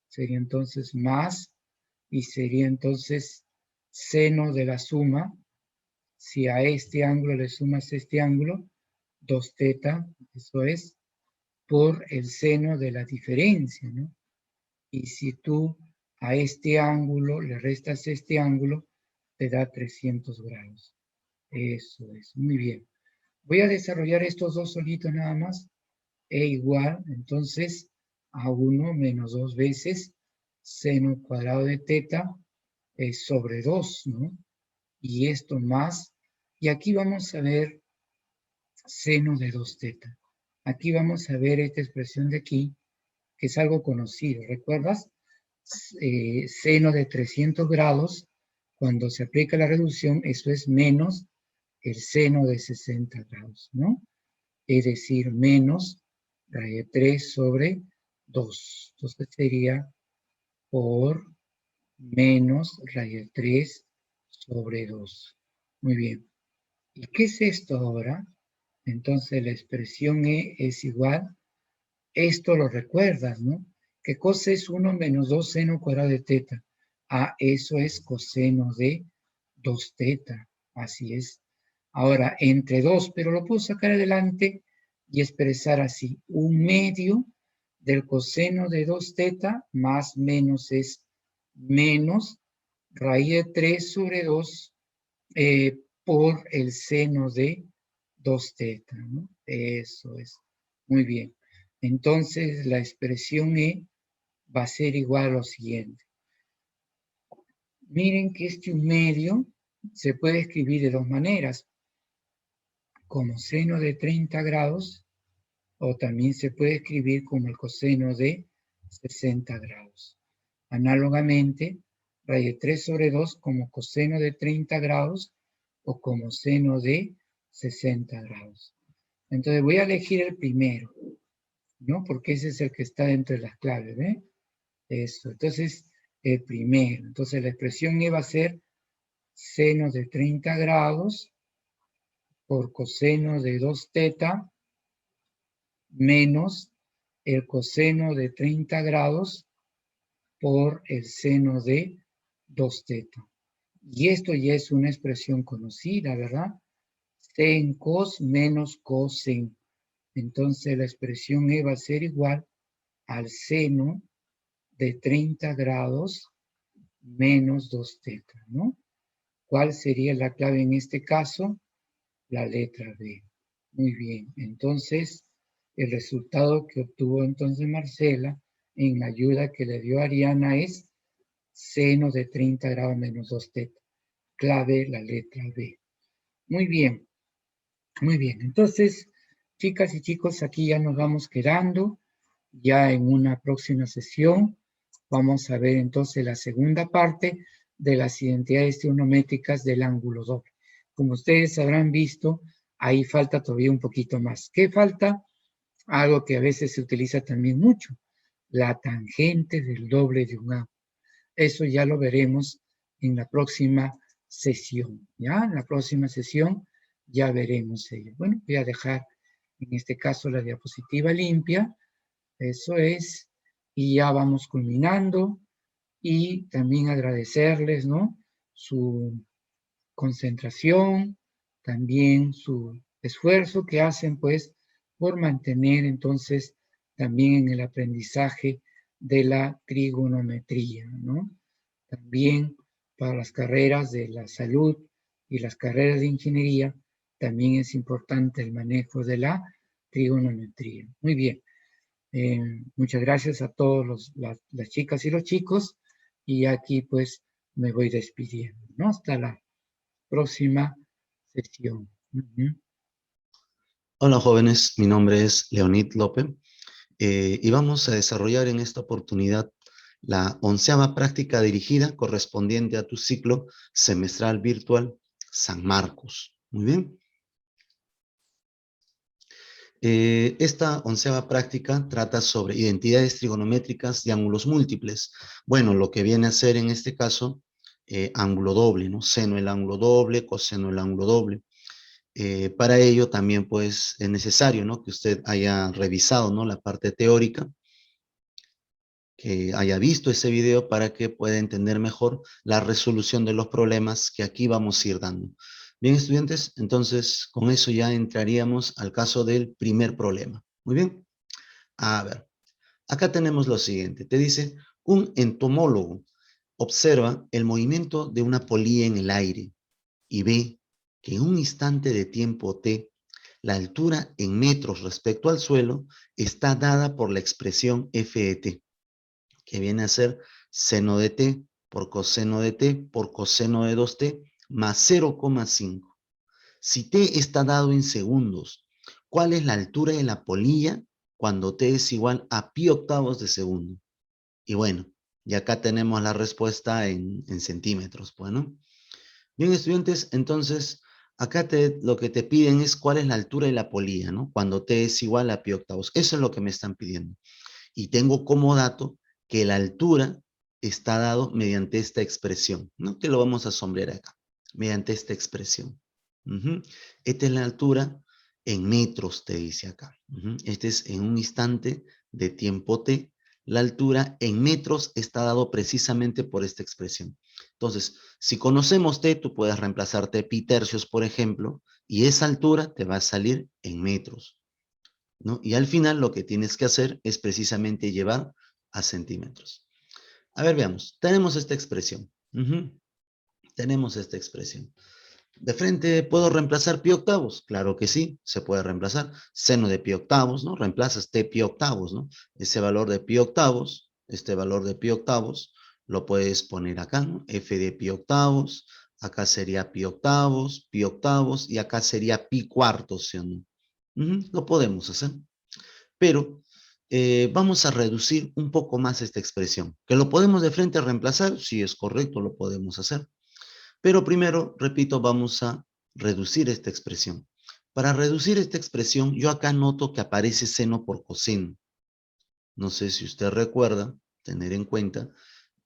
sería entonces más, y sería entonces seno de la suma. Si a este ángulo le sumas este ángulo, 2θ, eso es, por el seno de la diferencia, ¿no? Y si tú a este ángulo le restas este ángulo, te da 300 grados. Eso es, muy bien. Voy a desarrollar estos dos solitos nada más. E igual, entonces, a 1 menos 2 veces seno cuadrado de teta sobre 2, ¿no? Y esto más, y aquí vamos a ver seno de 2θ. Aquí vamos a ver esta expresión de aquí, que es algo conocido, ¿recuerdas? Seno de 300 grados, cuando se aplica la reducción, eso es menos el seno de 60 grados, ¿no? Es decir, menos raíz de 3 sobre 2. Entonces sería por menos raíz de 3 sobre 2. Muy bien. ¿Y qué es esto ahora? Entonces la expresión E es igual. Esto lo recuerdas, ¿no? ¿Qué cosa es 1 menos 2 seno cuadrado de teta? Ah, eso es coseno de 2θ. Así es. Ahora, entre 2, pero lo puedo sacar adelante y expresar así. 1/2 del coseno de 2θ más menos es menos raíz de 3 sobre 2 por el seno de 2θ, ¿no? Eso es. Muy bien. Entonces, la expresión E va a ser igual a lo siguiente. Miren que este 1/2 se puede escribir de dos maneras. Como seno de 30 grados, o también se puede escribir como el coseno de 60 grados. Análogamente, raíz de 3 sobre 2 como coseno de 30 grados o como seno de 60 grados. Entonces voy a elegir el primero, ¿no? Porque ese es el que está entre las claves, ¿ve? Eso, entonces el primero. Entonces la expresión E va a ser seno de 30 grados por coseno de 2θ menos el coseno de 30 grados por el seno de 2θ. Y esto ya es una expresión conocida, ¿verdad? Sen cos menos cosen. Entonces la expresión E va a ser igual al seno de 30 grados menos 2θ, ¿no? ¿Cuál sería la clave en este caso? La letra B. Muy bien, entonces el resultado que obtuvo entonces Marcela en la ayuda que le dio Ariana es seno de 30 grados menos 2θ. Clave la letra B. Muy bien, muy bien. Entonces, chicas y chicos, aquí ya nos vamos quedando. Ya en una próxima sesión vamos a ver entonces la segunda parte de las identidades trigonométricas del ángulo doble. Como ustedes habrán visto, ahí falta todavía un poquito más. ¿Qué falta? Algo que a veces se utiliza también mucho, la tangente del doble de un ángulo. Eso ya lo veremos en la próxima sesión, ¿ya? En la próxima sesión ya veremos ello. Bueno, voy a dejar en este caso la diapositiva limpia, eso es, y ya vamos culminando, y también agradecerles, ¿no? Su concentración, también su esfuerzo que hacen, pues, por mantener entonces también en el aprendizaje de la trigonometría, ¿no? También para las carreras de la salud y las carreras de ingeniería, también es importante el manejo de la trigonometría. Muy bien. Muchas gracias a todos las chicas y los chicos, y aquí pues me voy despidiendo, ¿no? Hasta la próxima sesión. Hola jóvenes, mi nombre es Leonid López y vamos a desarrollar en esta oportunidad la 11ª práctica dirigida correspondiente a tu ciclo semestral virtual San Marcos. Muy bien. Esta 11ª práctica trata sobre identidades trigonométricas de ángulos múltiples. Bueno, lo que viene a ser en este caso, ángulo doble, ¿no? Seno del ángulo doble, coseno del ángulo doble. Para ello también pues es necesario, ¿no?, que usted haya revisado, ¿no?, la parte teórica, que haya visto ese video para que pueda entender mejor la resolución de los problemas que aquí vamos a ir dando. Bien, estudiantes, entonces con eso ya entraríamos al caso del primer problema. Muy bien. A ver, acá tenemos lo siguiente. Te dice, un entomólogo observa el movimiento de una polilla en el aire y ve que en un instante de tiempo t, la altura en metros respecto al suelo está dada por la expresión f de t, que viene a ser seno de t por coseno de t por coseno de 2t más 0,5. Si t está dado en segundos, ¿cuál es la altura de la polilla cuando t es igual a pi octavos de segundo? Y bueno, y acá tenemos la respuesta en centímetros, bueno. Bien, estudiantes, entonces, acá lo que te piden es cuál es la altura de la polilla, ¿no? Cuando t es igual a pi octavos. Eso es lo que me están pidiendo. Y tengo como dato que la altura está dado mediante esta expresión, ¿no? Que lo vamos a sombrear acá, mediante esta expresión. Esta es la altura en metros, te dice acá. Este es en un instante de tiempo t. La altura en metros está dado precisamente por esta expresión. Entonces, si conocemos t, tú puedes reemplazarte pi tercios, por ejemplo, y esa altura te va a salir en metros, ¿no? Y al final lo que tienes que hacer es precisamente llevar a centímetros. A ver, veamos. Tenemos esta expresión. Tenemos esta expresión. De frente, ¿puedo reemplazar pi octavos? Claro que sí, se puede reemplazar. Seno de pi octavos, ¿no? Reemplazas t pi octavos, ¿no? Ese valor de pi octavos, este valor de pi octavos, lo puedes poner acá, ¿no? F de pi octavos, acá sería pi octavos, y acá sería pi cuartos, ¿sí o no? Lo podemos hacer. Pero vamos a reducir un poco más esta expresión. ¿Que lo podemos de frente reemplazar? Sí, es correcto, lo podemos hacer. Pero primero, repito, vamos a reducir esta expresión. Para reducir esta expresión, yo acá noto que aparece seno por coseno. No sé si usted recuerda, tener en cuenta,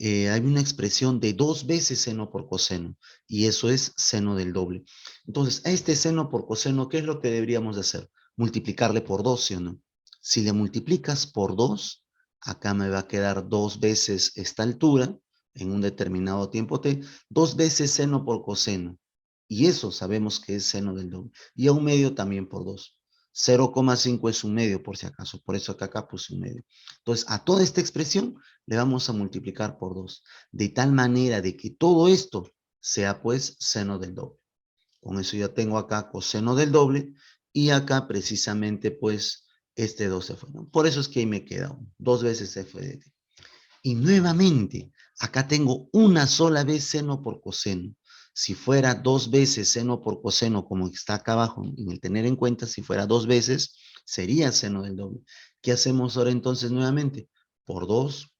hay una expresión de 2 veces seno por coseno, y eso es seno del doble. Entonces, a este seno por coseno, ¿qué es lo que deberíamos de hacer? Multiplicarle por 2, ¿sí o no? Si le multiplicas por 2, acá me va a quedar 2 veces esta altura, en un determinado tiempo t, 2 veces seno por coseno. Y eso sabemos que es seno del doble. Y a un medio también por 2. 0,5 es un medio por si acaso. Por eso acá puse un medio. Entonces, a toda esta expresión le vamos a multiplicar por 2. De tal manera de que todo esto sea pues seno del doble. Con eso ya tengo acá coseno del doble. Y acá precisamente pues este 2 se fue. Por eso es que ahí me queda 2 veces f de t. Y nuevamente, acá tengo una sola vez seno por coseno. Si fuera 2 veces seno por coseno, como está acá abajo, en el tener en cuenta, si fuera 2 veces, sería seno del doble. ¿Qué hacemos ahora entonces nuevamente? Por 2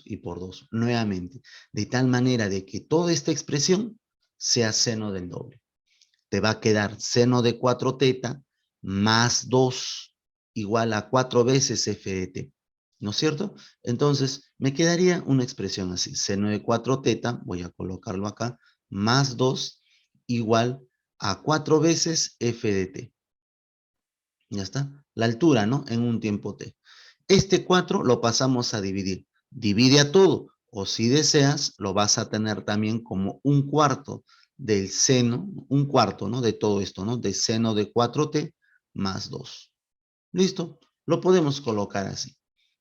y por 2, nuevamente. De tal manera de que toda esta expresión sea seno del doble. Te va a quedar seno de 4 teta más 2 igual a 4 veces f de t. ¿No es cierto? Entonces, me quedaría una expresión así. Seno de 4 teta, voy a colocarlo acá, más 2 igual a 4 veces f de t. Ya está. La altura, ¿no? En un tiempo t. Este 4 lo pasamos a dividir. Divide a todo. O si deseas, lo vas a tener también como un cuarto del seno, un cuarto, ¿no? De todo esto, ¿no? De seno de 4t más 2. ¿Listo? Lo podemos colocar así,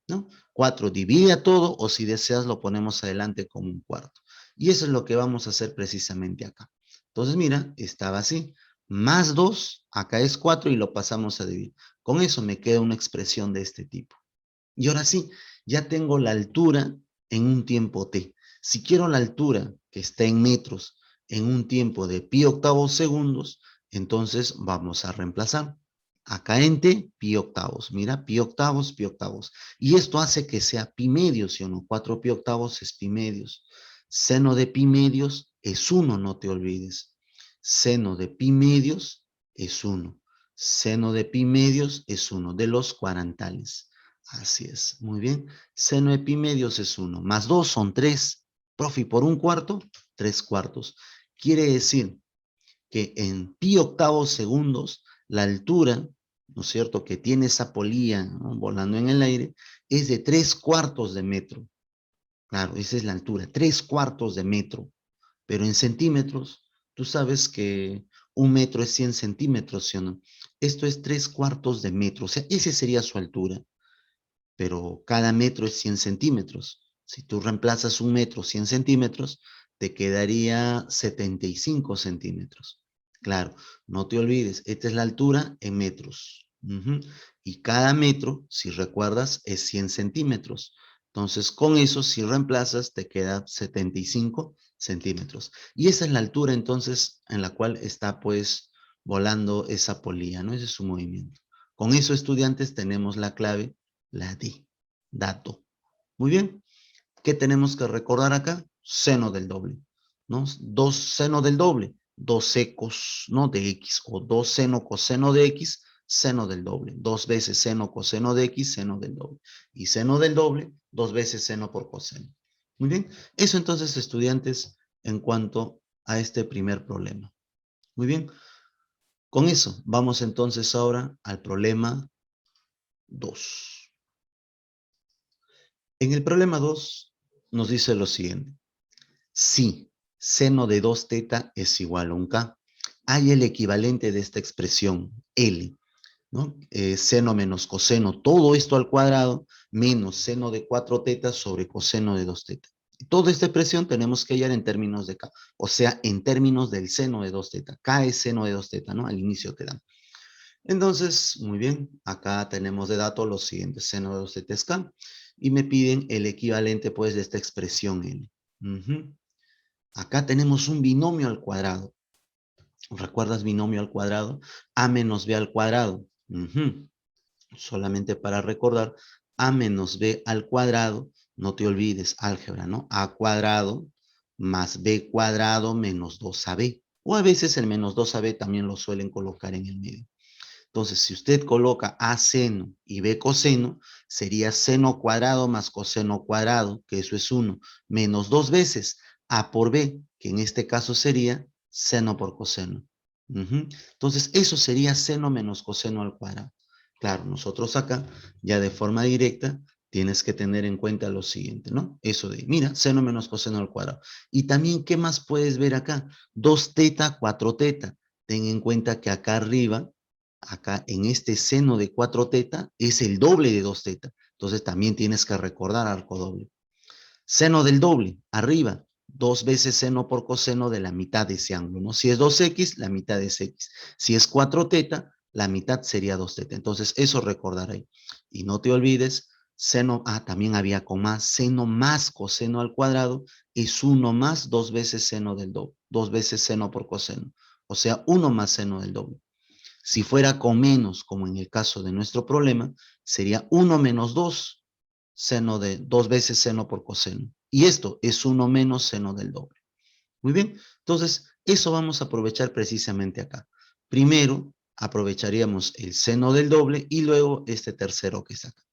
¿no? 4 divide a todo, o si deseas lo ponemos adelante como un cuarto. Y eso es lo que vamos a hacer precisamente acá. Entonces, mira, estaba así. Más 2, acá es 4 y lo pasamos a dividir. Con eso me queda una expresión de este tipo. Y ahora sí, ya tengo la altura en un tiempo t. Si quiero la altura que está en metros en un tiempo de pi octavos segundos, entonces vamos a reemplazar. Acá en T, pi octavos. Mira, pi octavos, pi octavos. Y esto hace que sea pi medios, ¿sí o no? 4 pi octavos es pi medios. Seno de pi medios es 1, no te olvides. Seno de pi medios es 1. Seno de pi medios es 1, de los cuarentales. Así es, muy bien. Seno de pi medios es 1, más 2 son 3. Profe, por un cuarto, 3 cuartos. Quiere decir que en pi octavos segundos, la altura, ¿no es cierto?, que tiene esa polilla, ¿no?, volando en el aire, es de 3 cuartos de metro. Claro, esa es la altura, 3 cuartos de metro. Pero en centímetros, tú sabes que un metro es 100 centímetros, ¿sí o no? Esto es 3 cuartos de metro, o sea, esa sería su altura. Pero cada metro es 100 centímetros. Si tú reemplazas un metro 100 centímetros, te quedaría 75 centímetros. Claro, no te olvides, esta es la altura en metros. Y cada metro, si recuerdas, es 100 centímetros. Entonces, con eso, si reemplazas, te queda 75 centímetros. Y esa es la altura, entonces, en la cual está, pues, volando esa polilla, ¿no? Ese es su movimiento. Con eso, estudiantes, tenemos la clave, la D, dato. Muy bien. ¿Qué tenemos que recordar acá? Seno del doble, ¿no? 2 seno del doble, 2 secos, ¿no?, de X, o 2 seno coseno de X, seno del doble. 2 veces seno coseno de X, seno del doble. Y seno del doble, 2 veces seno por coseno. Muy bien. Eso entonces, estudiantes, en cuanto a este primer problema. Muy bien. Con eso, vamos entonces ahora al problema 2. En el problema 2 nos dice lo siguiente. Si seno de 2 teta es igual a un K, hay el equivalente de esta expresión, L, ¿no? Seno menos coseno, todo esto al cuadrado, menos seno de 4 teta sobre coseno de 2 teta. Toda esta expresión tenemos que hallar en términos de K, o sea, en términos del seno de 2 teta. K es seno de 2 teta, ¿no? Al inicio te dan. Entonces, muy bien, acá tenemos de dato los siguientes, seno de 2 teta es K, y me piden el equivalente, pues, de esta expresión L. Acá tenemos un binomio al cuadrado. ¿Recuerdas binomio al cuadrado? A menos B al cuadrado. Solamente para recordar, A menos B al cuadrado, no te olvides, álgebra, ¿no? A cuadrado más B cuadrado menos 2AB. O a veces el menos 2AB también lo suelen colocar en el medio. Entonces, si usted coloca A seno y B coseno, sería seno cuadrado más coseno cuadrado, que eso es 1, menos 2 veces A por B, que en este caso sería seno por coseno. Entonces, eso sería seno menos coseno al cuadrado. Claro, nosotros acá, ya de forma directa, tienes que tener en cuenta lo siguiente, ¿no? Eso de, mira, seno menos coseno al cuadrado. Y también, ¿qué más puedes ver acá? 2 teta, 4 teta. Ten en cuenta que acá arriba, acá en este seno de 4 teta, es el doble de 2 teta. Entonces también tienes que recordar arco doble. Seno del doble, arriba, 2 veces seno por coseno de la mitad de ese ángulo, ¿no? Si es 2x, la mitad es x. Si es 4 teta, la mitad sería 2 teta. Entonces eso recordar ahí. Y no te olvides, seno, también había con más, seno más coseno al cuadrado es 1 más 2 veces seno del doble, 2 veces seno por coseno. O sea, 1 más seno del doble. Si fuera con menos, como en el caso de nuestro problema, sería 1 menos 2, seno de 2 veces seno por coseno. Y esto es 1 menos seno del doble. Muy bien, entonces eso vamos a aprovechar precisamente acá. Primero aprovecharíamos el seno del doble y luego este tercero que está acá.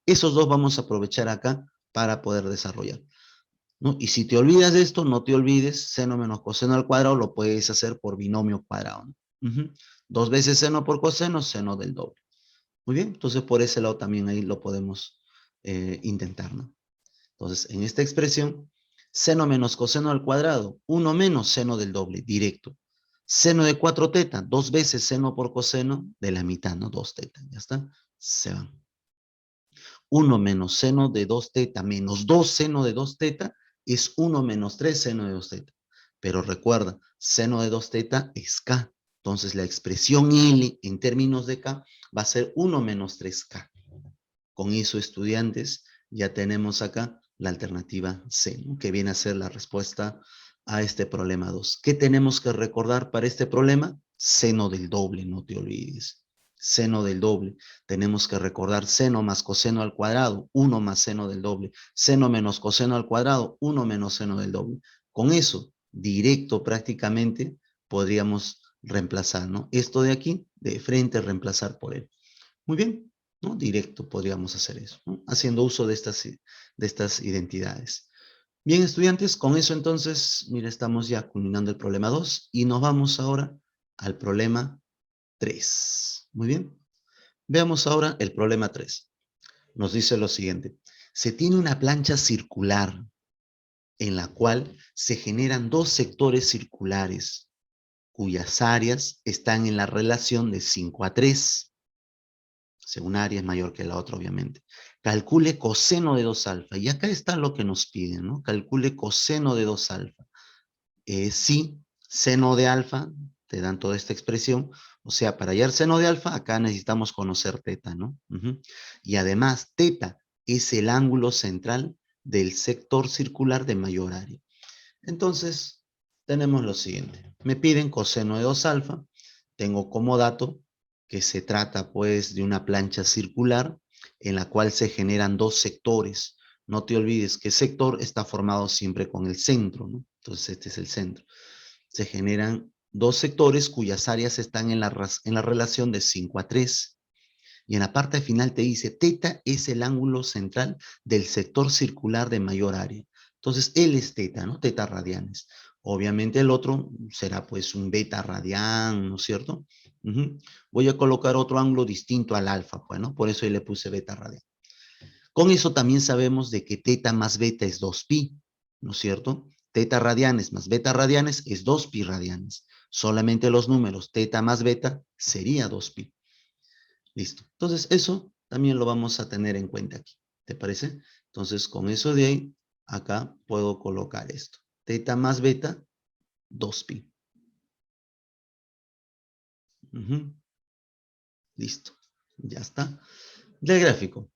Esos dos vamos a aprovechar acá para poder desarrollar, ¿no? Y si te olvidas de esto, no te olvides, seno menos coseno al cuadrado lo puedes hacer por binomio cuadrado, ¿no? 2 veces seno por coseno, seno del doble. Muy bien, entonces por ese lado también ahí lo podemos intentar, ¿no? Entonces, en esta expresión, seno menos coseno al cuadrado, 1 menos seno del doble, directo. Seno de 4 teta, 2 veces seno por coseno de la mitad, ¿no? 2 teta, ya está, se van. 1 menos seno de 2 teta menos 2 seno de 2 teta es 1 menos 3 seno de 2 teta. Pero recuerda, seno de 2 teta es K. Entonces la expresión L en términos de K va a ser 1 menos 3K. Con eso, estudiantes, ya tenemos acá la alternativa C, ¿no?, que viene a ser la respuesta a este problema 2. ¿Qué tenemos que recordar para este problema? Seno del doble, no te olvides. seno del doble. Tenemos que recordar seno más coseno al cuadrado, 1 más seno del doble. Seno menos coseno al cuadrado, 1 menos seno del doble. Con eso, directo prácticamente, podríamos reemplazar, ¿no? Esto de aquí, de frente, reemplazar por él. Muy bien, ¿no? Directo podríamos hacer eso, ¿no? Haciendo uso de estas identidades. Bien, estudiantes, con eso entonces, mira, estamos ya culminando el problema 2 y nos vamos ahora al problema 3. Muy bien. Veamos ahora el problema 3. Nos dice lo siguiente. Se tiene una plancha circular en la cual se generan dos sectores circulares cuyas áreas están en la relación de 5:3. Si una área es mayor que la otra, obviamente. Calcule coseno de 2 alfa. Y acá está lo que nos piden, ¿no? Calcule coseno de 2 alfa. Sí, seno de alfa, te dan toda esta expresión. O sea, para hallar seno de alfa, acá necesitamos conocer teta, ¿no? Y además, teta es el ángulo central del sector circular de mayor área. Entonces, tenemos lo siguiente. Me piden coseno de 2 alfa. Tengo como dato que se trata, pues, de una plancha circular en la cual se generan dos sectores. No te olvides que sector está formado siempre con el centro, ¿no? Entonces, este es el centro. Se generan dos sectores cuyas áreas están en la relación de 5:3. Y en la parte final te dice, teta es el ángulo central del sector circular de mayor área. Entonces, él es teta, ¿no? Teta radianes. Obviamente el otro será pues un beta radian, ¿no es cierto? Voy a colocar otro ángulo distinto al alfa, pues, ¿no? Por eso yo le puse beta radian. Con eso también sabemos de que teta más beta es 2pi, ¿no es cierto? Teta radianes más beta radianes es 2pi radianes. Solamente los números teta más beta sería 2pi. Listo. Entonces, eso también lo vamos a tener en cuenta aquí. ¿Te parece? Entonces, con eso de ahí, acá puedo colocar esto. Teta más beta, 2pi. Listo. Ya está. Del gráfico.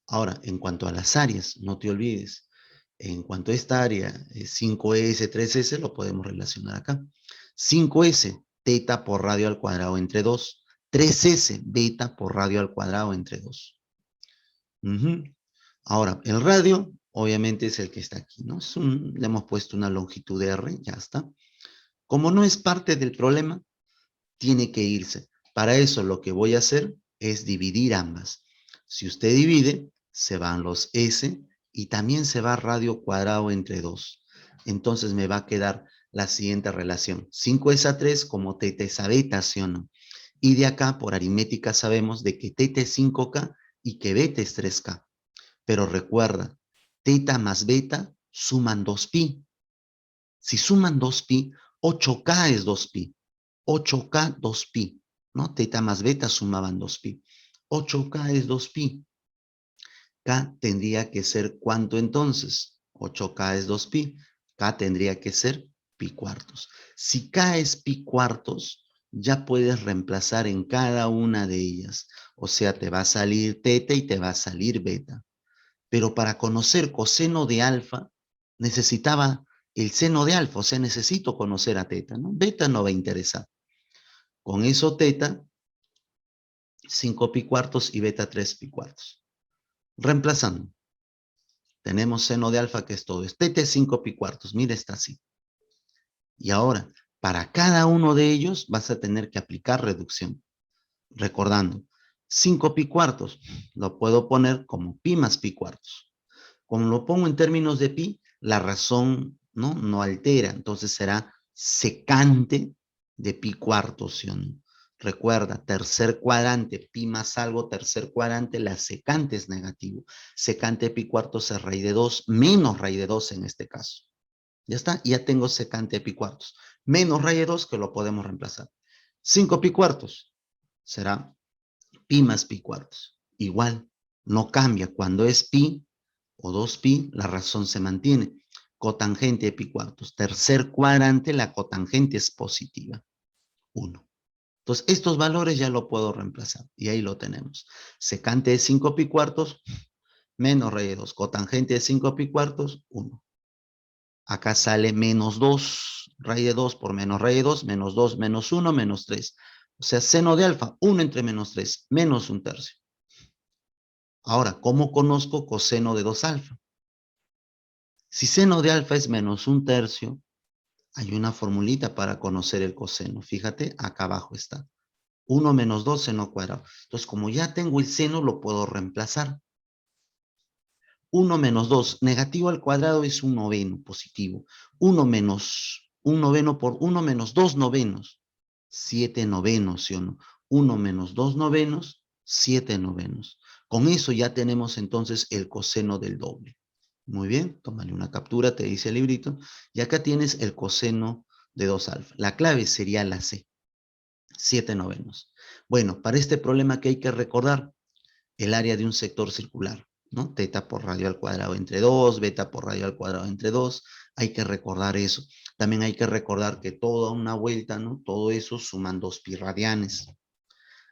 Ahora, en cuanto a las áreas, no te olvides. En cuanto a esta área, 5S, 3S, lo podemos relacionar acá. 5S, teta por radio al cuadrado entre 2. 3S, beta por radio al cuadrado entre 2. Ahora, el radio, obviamente es el que está aquí, ¿no? Le hemos puesto una longitud R, ya está. Como no es parte del problema, tiene que irse. Para eso lo que voy a hacer es dividir ambas. Si usted divide, se van los S y también se va radio cuadrado entre 2. Entonces me va a quedar la siguiente relación. 5S a 3 como teta es a beta, ¿sí o no? Y de acá, por aritmética, sabemos de que teta es 5K y que beta es 3K. Pero recuerda, teta más beta suman 2pi. Si suman 2pi, 8K es 2pi. 8K, 2pi. ¿No? Teta más beta sumaban 2pi. 8K es 2pi. K tendría que ser ¿cuánto entonces? 8K es 2pi. K tendría que ser pi cuartos. Si K es pi cuartos, ya puedes reemplazar en cada una de ellas. O sea, te va a salir teta y te va a salir beta. Pero para conocer coseno de alfa, necesitaba el seno de alfa, o sea, necesito conocer a teta, ¿no? Beta no va a interesar. Con eso teta, 5 pi cuartos y beta 3 pi cuartos. Reemplazando. Tenemos seno de alfa que es todo. Teta es 5 pi cuartos, mira, está así. Y ahora, para cada uno de ellos vas a tener que aplicar reducción. Recordando, 5 pi cuartos lo puedo poner como pi más pi cuartos. Como lo pongo en términos de pi, la razón no altera, entonces será secante de pi cuartos, ¿sí o no? Recuerda, tercer cuadrante, pi más algo, tercer cuadrante, la secante es negativo. Secante de pi cuartos es raíz de 2, menos raíz de 2 en este caso. Ya está, ya tengo secante de pi cuartos. Menos raíz de 2 que lo podemos reemplazar. 5 pi cuartos será pi más pi cuartos. Igual, no cambia. Cuando es pi o 2pi, la razón se mantiene. Cotangente de pi cuartos. Tercer cuadrante, la cotangente es positiva. 1. Entonces, estos valores ya lo puedo reemplazar. Y ahí lo tenemos. Secante de 5 pi cuartos, menos raíz de 2. Cotangente de 5 pi cuartos, 1. Acá sale menos 2. Raíz de 2 por menos raíz de 2, menos 2, menos 1, menos 3. O sea, seno de alfa, 1 entre menos 3, menos 1/3. Ahora, ¿cómo conozco coseno de 2 alfa? Si seno de alfa es menos 1/3, hay una formulita para conocer el coseno. Fíjate, acá abajo está. 1 menos 2 seno cuadrado. Entonces, como ya tengo el seno, lo puedo reemplazar. 1 menos 2, negativo al cuadrado es 1/9, positivo. 1 menos 1/9 por 1 menos 2/9, 7/9, ¿sí o no? 1 menos 2/9, 7/9. Con eso ya tenemos entonces el coseno del doble. Muy bien, tómale una captura, te dice el librito. Y acá tienes el coseno de 2 alfa. La clave sería la C, 7/9. Bueno, para este problema, ¿qué hay que recordar? El área de un sector circular, ¿no? Teta por radio al cuadrado entre 2, beta por radio al cuadrado entre 2. Hay que recordar eso. También hay que recordar que toda una vuelta, ¿no? Todo eso suman 2 pi radianes.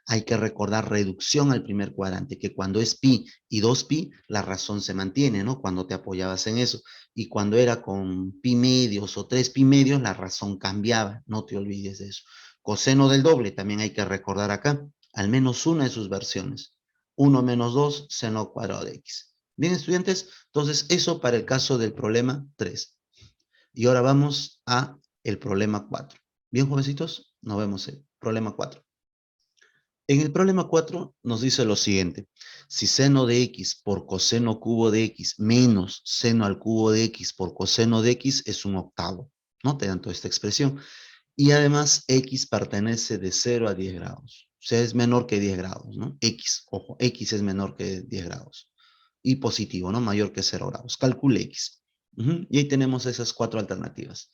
Hay que recordar reducción al primer cuadrante, que cuando es pi y 2 pi, la razón se mantiene, ¿no? Cuando te apoyabas en eso. Y cuando era con pi medios o 3 pi medios, la razón cambiaba. No te olvides de eso. Coseno del doble, también hay que recordar acá, al menos una de sus versiones. 1 menos 2, seno cuadrado de x. Bien, estudiantes, entonces eso para el caso del problema 3. Y ahora vamos a el problema 4. Bien, jovencitos, nos vemos en el problema 4. En el problema 4 nos dice lo siguiente. Si seno de x por coseno cubo de x menos seno al cubo de x por coseno de x es 1/8. ¿No? Te dan toda esta expresión. Y además x pertenece de 0 a 10 grados. O sea, es menor que 10 grados, ¿no? X, ojo, x es menor que 10 grados. Y positivo, ¿no? Mayor que 0 grados. Calcule x. Y ahí tenemos esas 4 alternativas.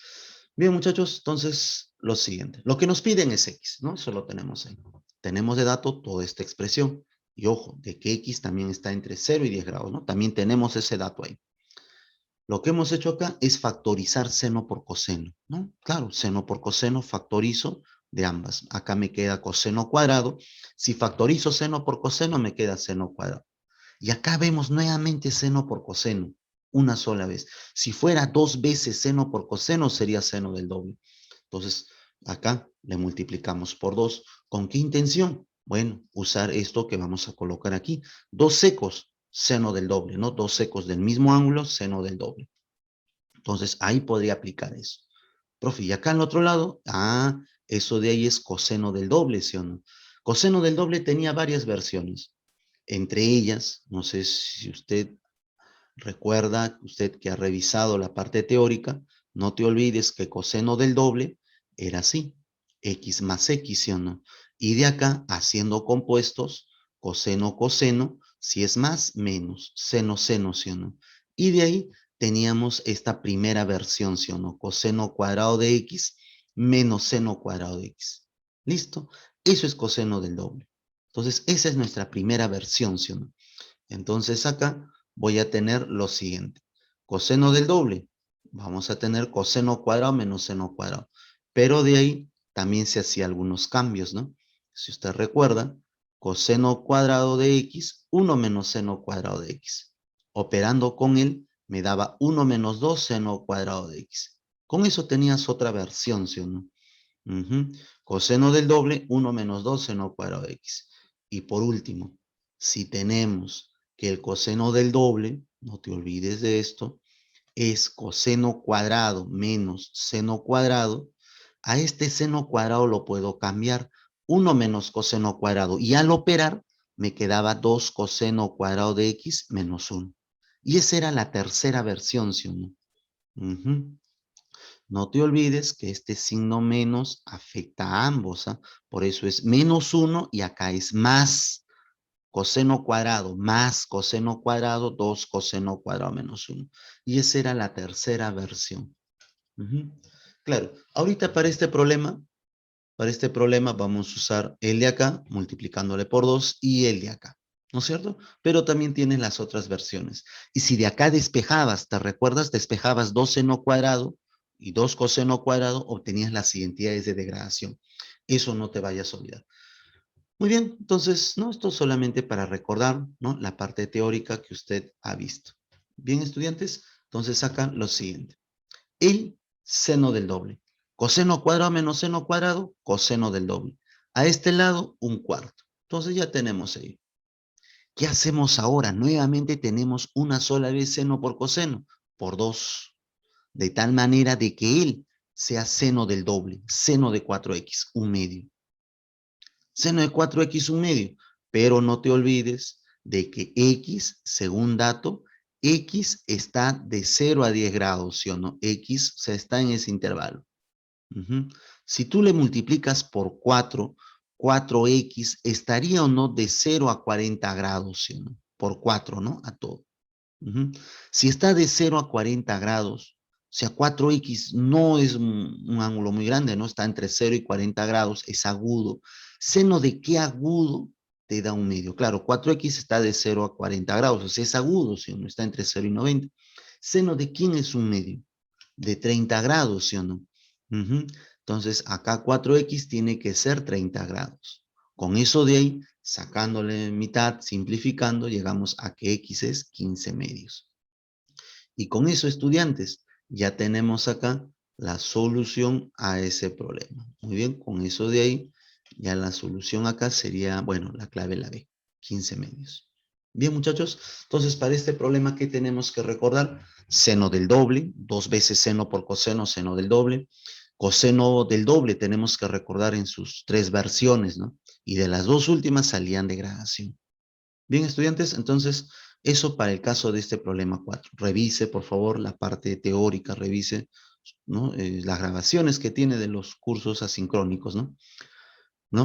Bien, muchachos, entonces lo siguiente. Lo que nos piden es x, ¿no? Eso lo tenemos ahí. Tenemos de dato toda esta expresión. Y ojo, de que x también está entre 0 y 10 grados, ¿no? También tenemos ese dato ahí. Lo que hemos hecho acá es factorizar seno por coseno, ¿no? Claro, seno por coseno factorizo de ambas. Acá me queda coseno cuadrado. Si factorizo seno por coseno, me queda seno cuadrado. Y acá vemos nuevamente seno por coseno, una sola vez. Si fuera 2 veces seno por coseno, sería seno del doble. Entonces, acá le multiplicamos por 2. ¿Con qué intención? Bueno, usar esto que vamos a colocar aquí. 2 secos, seno del doble, ¿no? 2 secos del mismo ángulo, seno del doble. Entonces, ahí podría aplicar eso. Profe, y acá al otro lado, eso de ahí es coseno del doble, ¿sí o no? Coseno del doble tenía varias versiones. Entre ellas, no sé si usted recuerda, usted que ha revisado la parte teórica, no te olvides que coseno del doble era así, x más x, ¿sí o no? Y de acá, haciendo compuestos, coseno, coseno, si es más, menos, seno, seno, ¿sí o no? Y de ahí teníamos esta primera versión, ¿sí o no? Coseno cuadrado de x menos seno cuadrado de x. ¿Listo? Eso es coseno del doble. Entonces, esa es nuestra primera versión, ¿sí o no? Entonces acá voy a tener lo siguiente. Coseno del doble. Vamos a tener coseno cuadrado menos seno cuadrado. Pero de ahí también se hacía algunos cambios, ¿no? Si usted recuerda, coseno cuadrado de x, 1 menos seno cuadrado de x. Operando con él, me daba 1 menos 2 seno cuadrado de x. Con eso tenías otra versión, ¿sí o no? Coseno del doble, 1 menos 2 seno cuadrado de x. Y por último, si tenemos que el coseno del doble, no te olvides de esto, es coseno cuadrado menos seno cuadrado, a este seno cuadrado lo puedo cambiar, 1 menos coseno cuadrado, y al operar me quedaba 2 coseno cuadrado de x menos 1. Y esa era la tercera versión, ¿sí o no? No te olvides que este signo menos afecta a ambos, ¿ah? Por eso es menos 1 y acá es más coseno cuadrado más coseno cuadrado, 2 coseno cuadrado menos 1. Y esa era la tercera versión. Claro, ahorita para este problema vamos a usar el de acá, multiplicándole por 2, y el de acá, ¿no es cierto? Pero también tienes las otras versiones. Y si de acá despejabas, ¿te recuerdas? Despejabas 2 seno cuadrado y 2 coseno cuadrado, obtenías las identidades de degradación. Eso no te vayas a olvidar. Muy bien, entonces, ¿no? Esto solamente para recordar, ¿no? La parte teórica que usted ha visto. Bien, estudiantes, entonces sacan lo siguiente. El seno del doble. Coseno cuadrado menos seno cuadrado, coseno del doble. A este lado, 1/4. Entonces ya tenemos ahí. ¿Qué hacemos ahora? Nuevamente tenemos una sola vez seno por coseno, por 2. De tal manera de que él sea seno del doble, seno de 4x, 1/2. Seno de 4x, 1/2. Pero no te olvides de que x, según dato, x está de 0 a 10 grados, ¿sí o no? X, o sea, está en ese intervalo. Si tú le multiplicas por 4, 4x estaría o no de 0 a 40 grados, ¿sí o no? Por 4, ¿no? A todo. Si está de 0 a 40 grados, o sea, 4x no es un ángulo muy grande, ¿no? Está entre 0 y 40 grados, es agudo. ¿Seno de qué agudo te da 1/2? Claro, 4x está de 0 a 40 grados, o sea, es agudo, ¿sí o no? Está entre 0 y 90. ¿Seno de quién es 1/2? De 30 grados, ¿sí o no? Entonces, acá 4x tiene que ser 30 grados. Con eso de ahí, sacándole mitad, simplificando, llegamos a que x es 15 medios. Y con eso, estudiantes, ya tenemos acá la solución a ese problema. Muy bien, con eso de ahí, ya la solución acá sería, bueno, la clave la B, 15 medios. Bien, muchachos, entonces para este problema, ¿qué tenemos que recordar? Seno del doble, 2 veces seno por coseno, seno del doble. Coseno del doble tenemos que recordar en sus 3 versiones, ¿no? Y de las 2 últimas salían de gradación. Bien, estudiantes, entonces, eso para el caso de este problema 4. Revise, por favor, la parte teórica, revise, ¿no? Las grabaciones que tiene de los cursos asincrónicos, ¿no?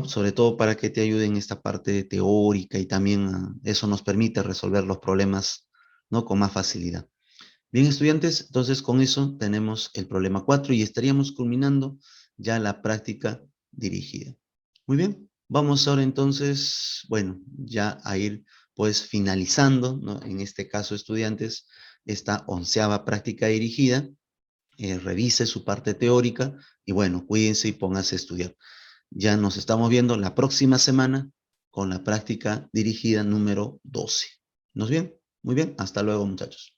Sobre todo para que te ayuden en esta parte teórica y también eso nos permite resolver los problemas, ¿no? Con más facilidad. Bien, estudiantes, entonces con eso tenemos el problema 4 y estaríamos culminando ya la práctica dirigida. Muy bien, vamos ahora entonces, bueno, ya a ir pues finalizando, ¿no? En este caso, estudiantes, esta 11ª práctica dirigida. Revise su parte teórica y bueno, cuídense y pónganse a estudiar. Ya nos estamos viendo la próxima semana con la práctica dirigida número 12. ¿Nos bien? Muy bien, hasta luego, muchachos.